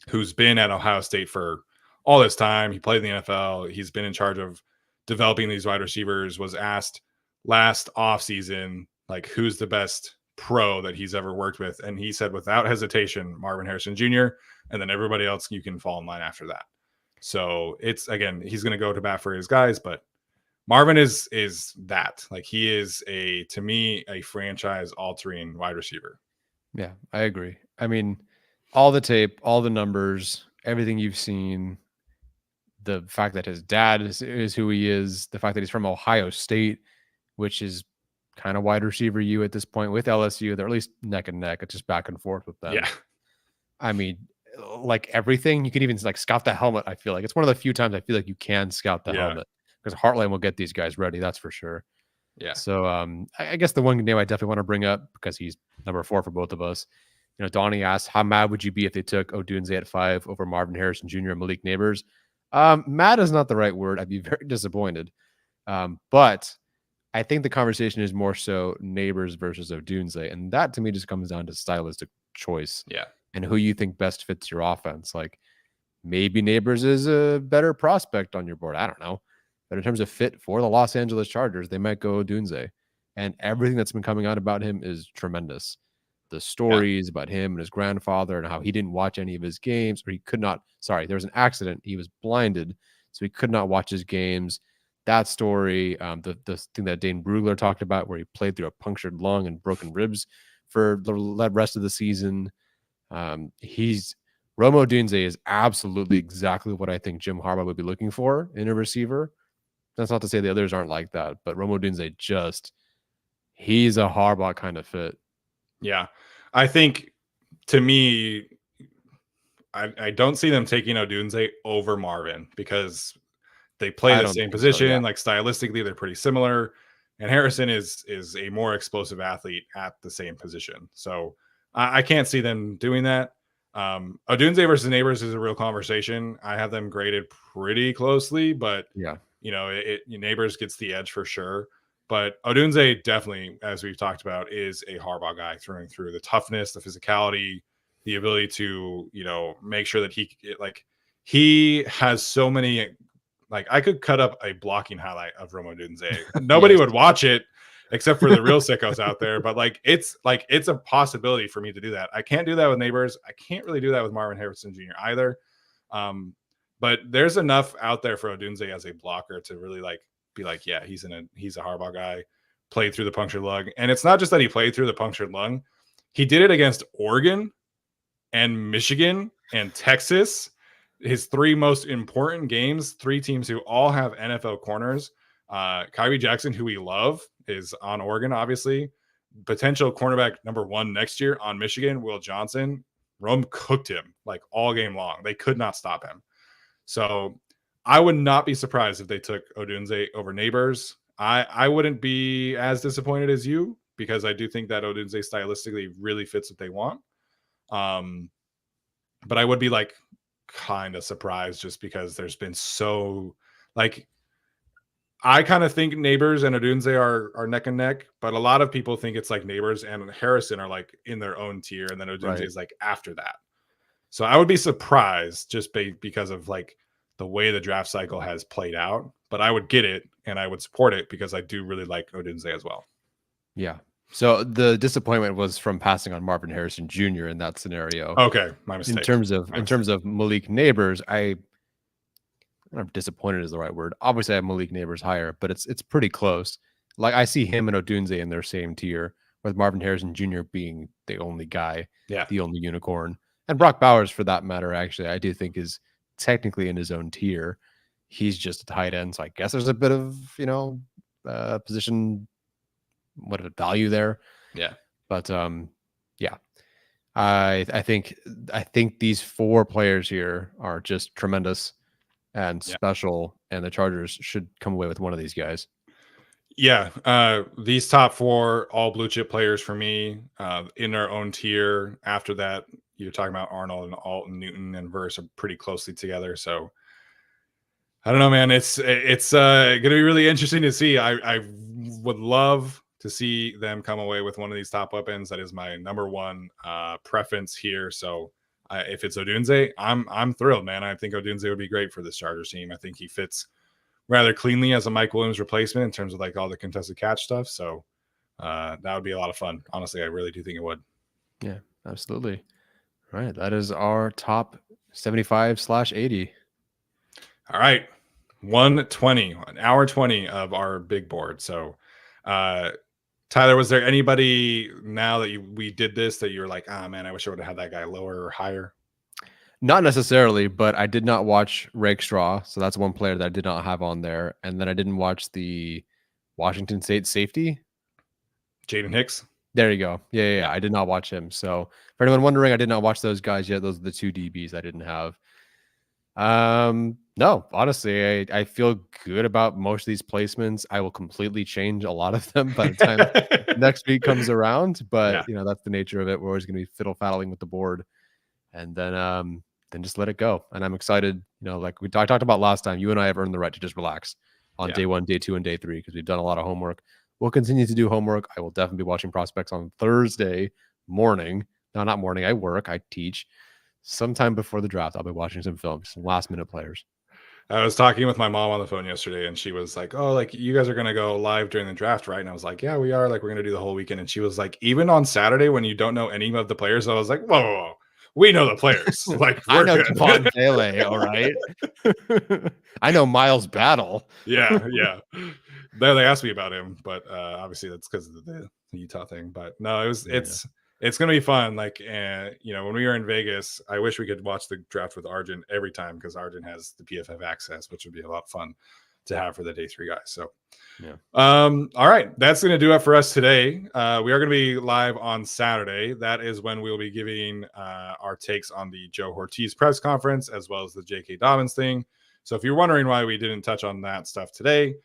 who's been at Ohio State for all this time. He played in the NFL. He's been in charge of developing these wide receivers, was asked last offseason, like, who's the best pro that he's ever worked with. And he said, without hesitation, Marvin Harrison Jr., and then everybody else you can fall in line after that. So it's, again, he's going to go to bat for his guys, but Marvin is that, like, he is to me, a franchise altering wide receiver. Yeah, I agree. I mean, all the tape, all the numbers, everything you've seen, the fact that his dad is who he is, the fact that he's from Ohio State, which is kind of wide receiver you at this point with LSU. They're at least neck and neck. It's just back and forth with them. Yeah. I mean, like everything, you can even like scout the helmet. I feel like it's one of the few times I feel like you can scout the helmet because Heartland will get these guys ready. That's for sure. Yeah. So I guess the one name I definitely want to bring up because he's number 4 for both of us. Donnie asked, how mad would you be if they took Odunze at 5 over Marvin Harrison Jr. and Malik Neighbors? Mad is not the right word. I'd be very disappointed. But I think the conversation is more so Neighbors versus Odunze. And that to me just comes down to stylistic choice. Yeah. And who you think best fits your offense. Like maybe Neighbors is a better prospect on your board. I don't know. But in terms of fit for the Los Angeles Chargers, they might go Odunze. And everything that's been coming out about him is tremendous. The stories about him and his grandfather and how he didn't watch any of his games, or he could not. Sorry, there was an accident. He was blinded, so he could not watch his games. That story, the thing that Dane Brugler talked about, where he played through a punctured lung and broken ribs for the rest of the season. Rome Odunze is absolutely exactly what I think Jim Harbaugh would be looking for in a receiver. That's not to say the others aren't like that, but Rome Odunze he's a Harbaugh kind of fit. Yeah. I think, to me, I don't see them taking Odunze over Marvin because they play I the don't same think so, yeah. position. Like, stylistically, they're pretty similar. And Harrison is a more explosive athlete at the same position. So I can't see them doing that. Odunze versus Neighbors is a real conversation. I have them graded pretty closely, but Yeah. Neighbors gets the edge for sure. But Odunze definitely, as we've talked about, is a Harbaugh guy through and through. The toughness, the physicality, the ability to, make sure that he has so many. Like, I could cut up a blocking highlight of Rome Odunze. Nobody Yes. would watch it except for the real sickos out there. But it's a possibility for me to do that. I can't do that with Neighbors. I can't really do that with Marvin Harrison Jr. either. But there's enough out there for Odunze as a blocker to really be like, yeah, he's a Harbaugh guy, played through the punctured lung. And it's not just that he played through the punctured lung. He did it against Oregon and Michigan and Texas, his 3 most important games, 3 teams who all have NFL corners. Kyrie Jackson, who we love, is on Oregon, obviously. Potential cornerback number 1 next year on Michigan, Will Johnson. Rome cooked him all game long. They could not stop him. So I would not be surprised if they took Odunze over Neighbors. I wouldn't be as disappointed as you because I do think that Odunze stylistically really fits what they want. But I would be kind of surprised just because there's been so I kind of think Neighbors and Odunze are neck and neck, but a lot of people think it's Neighbors and Harrison are in their own tier, and then Odunze is after that. So I would be surprised just because of the way the draft cycle has played out, but I would get it and I would support it because I do really like Odunze as well. Yeah. So the disappointment was from passing on Marvin Harrison Jr. in that scenario. Okay, my mistake. In terms of Malik Neighbors, I don't know if disappointed is the right word. Obviously, I have Malik Neighbors higher, but it's pretty close. I see him and Odunze in their same tier, with Marvin Harrison Jr. being the only guy, the only unicorn. And Brock Bowers, for that matter, actually, I do think is technically in his own tier. He's just a tight end, so I guess there's a bit of position value there. Yeah, but yeah, I think these 4 players here are just tremendous and special, and the Chargers should come away with one of these guys. Yeah, these top 4 all blue chip players for me, in their own tier. After that, you're talking about Arnold and Alton, Newton, and Verse are pretty closely together. So I don't know, man. It's going to be really interesting to see. I would love to see them come away with one of these top weapons. That is my number one preference here. So if it's Odunze, I'm thrilled, man. I think Odunze would be great for this Chargers team. I think he fits rather cleanly as a Mike Williams replacement in terms of like all the contested catch stuff. So that would be a lot of fun. Honestly, I really do think it would. Yeah, absolutely. All right, that is our top 75/80. All right. 120, an hour 20 of our big board. So Tyler, was there anybody now that we did this that you were like, ah, man, I wish I would have had that guy lower or higher? Not necessarily, but I did not watch Rakestraw, so that's one player that I did not have on there. And then I didn't watch the Washington State safety. Jaden Hicks. There you go. Yeah. I did not watch him. So for anyone wondering, I did not watch those guys yet. Those are the two DBs I didn't have. No, honestly, I feel good about most of these placements. I will completely change a lot of them by the time next week comes around. But that's the nature of it. We're always going to be fiddle faddling with the board, and then just let it go. And I'm excited. Like I talked about last time, you and I have earned the right to just relax on day 1, day 2, and day 3 because we've done a lot of homework. We'll continue to do homework. I will definitely be watching prospects on Thursday morning. No, not morning. I work. I teach. Sometime before the draft, I'll be watching some film, some last minute players. I was talking with my mom on the phone yesterday, and she was like, "Oh, like you guys are gonna go live during the draft, right?" And I was like, "Yeah, we are. Like we're gonna do the whole weekend." And she was like, "Even on Saturday when you don't know any of the players," I was like, "Whoa. We know the players. Like I know Devon Pele, all right. I know Miles Battle. Yeah. They asked me about him, but obviously that's because of the Utah thing. But no, it's gonna be fun. Like when we were in Vegas, I wish we could watch the draft with Arjun every time because Arjun has the PFF access, which would be a lot of fun to have for the day 3 guys. So all right, that's gonna do it for us today. We are gonna be live on Saturday. That is when we'll be giving our takes on the Joe Ortiz press conference as well as the J.K. Dobbins thing. So if you're wondering why we didn't touch on that stuff today,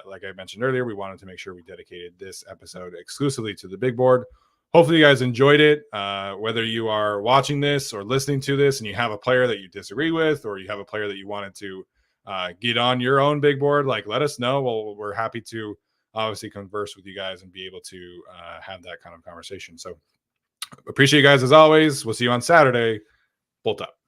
like I mentioned earlier, we wanted to make sure we dedicated this episode exclusively to the big board. Hopefully you guys enjoyed it. Whether you are watching this or listening to this and you have a player that you disagree with, or you have a player that you wanted to get on your own big board, like let us know. Well, we're happy to obviously converse with you guys and be able to have that kind of conversation. So appreciate you guys as always. We'll see you on Saturday. Bolt up.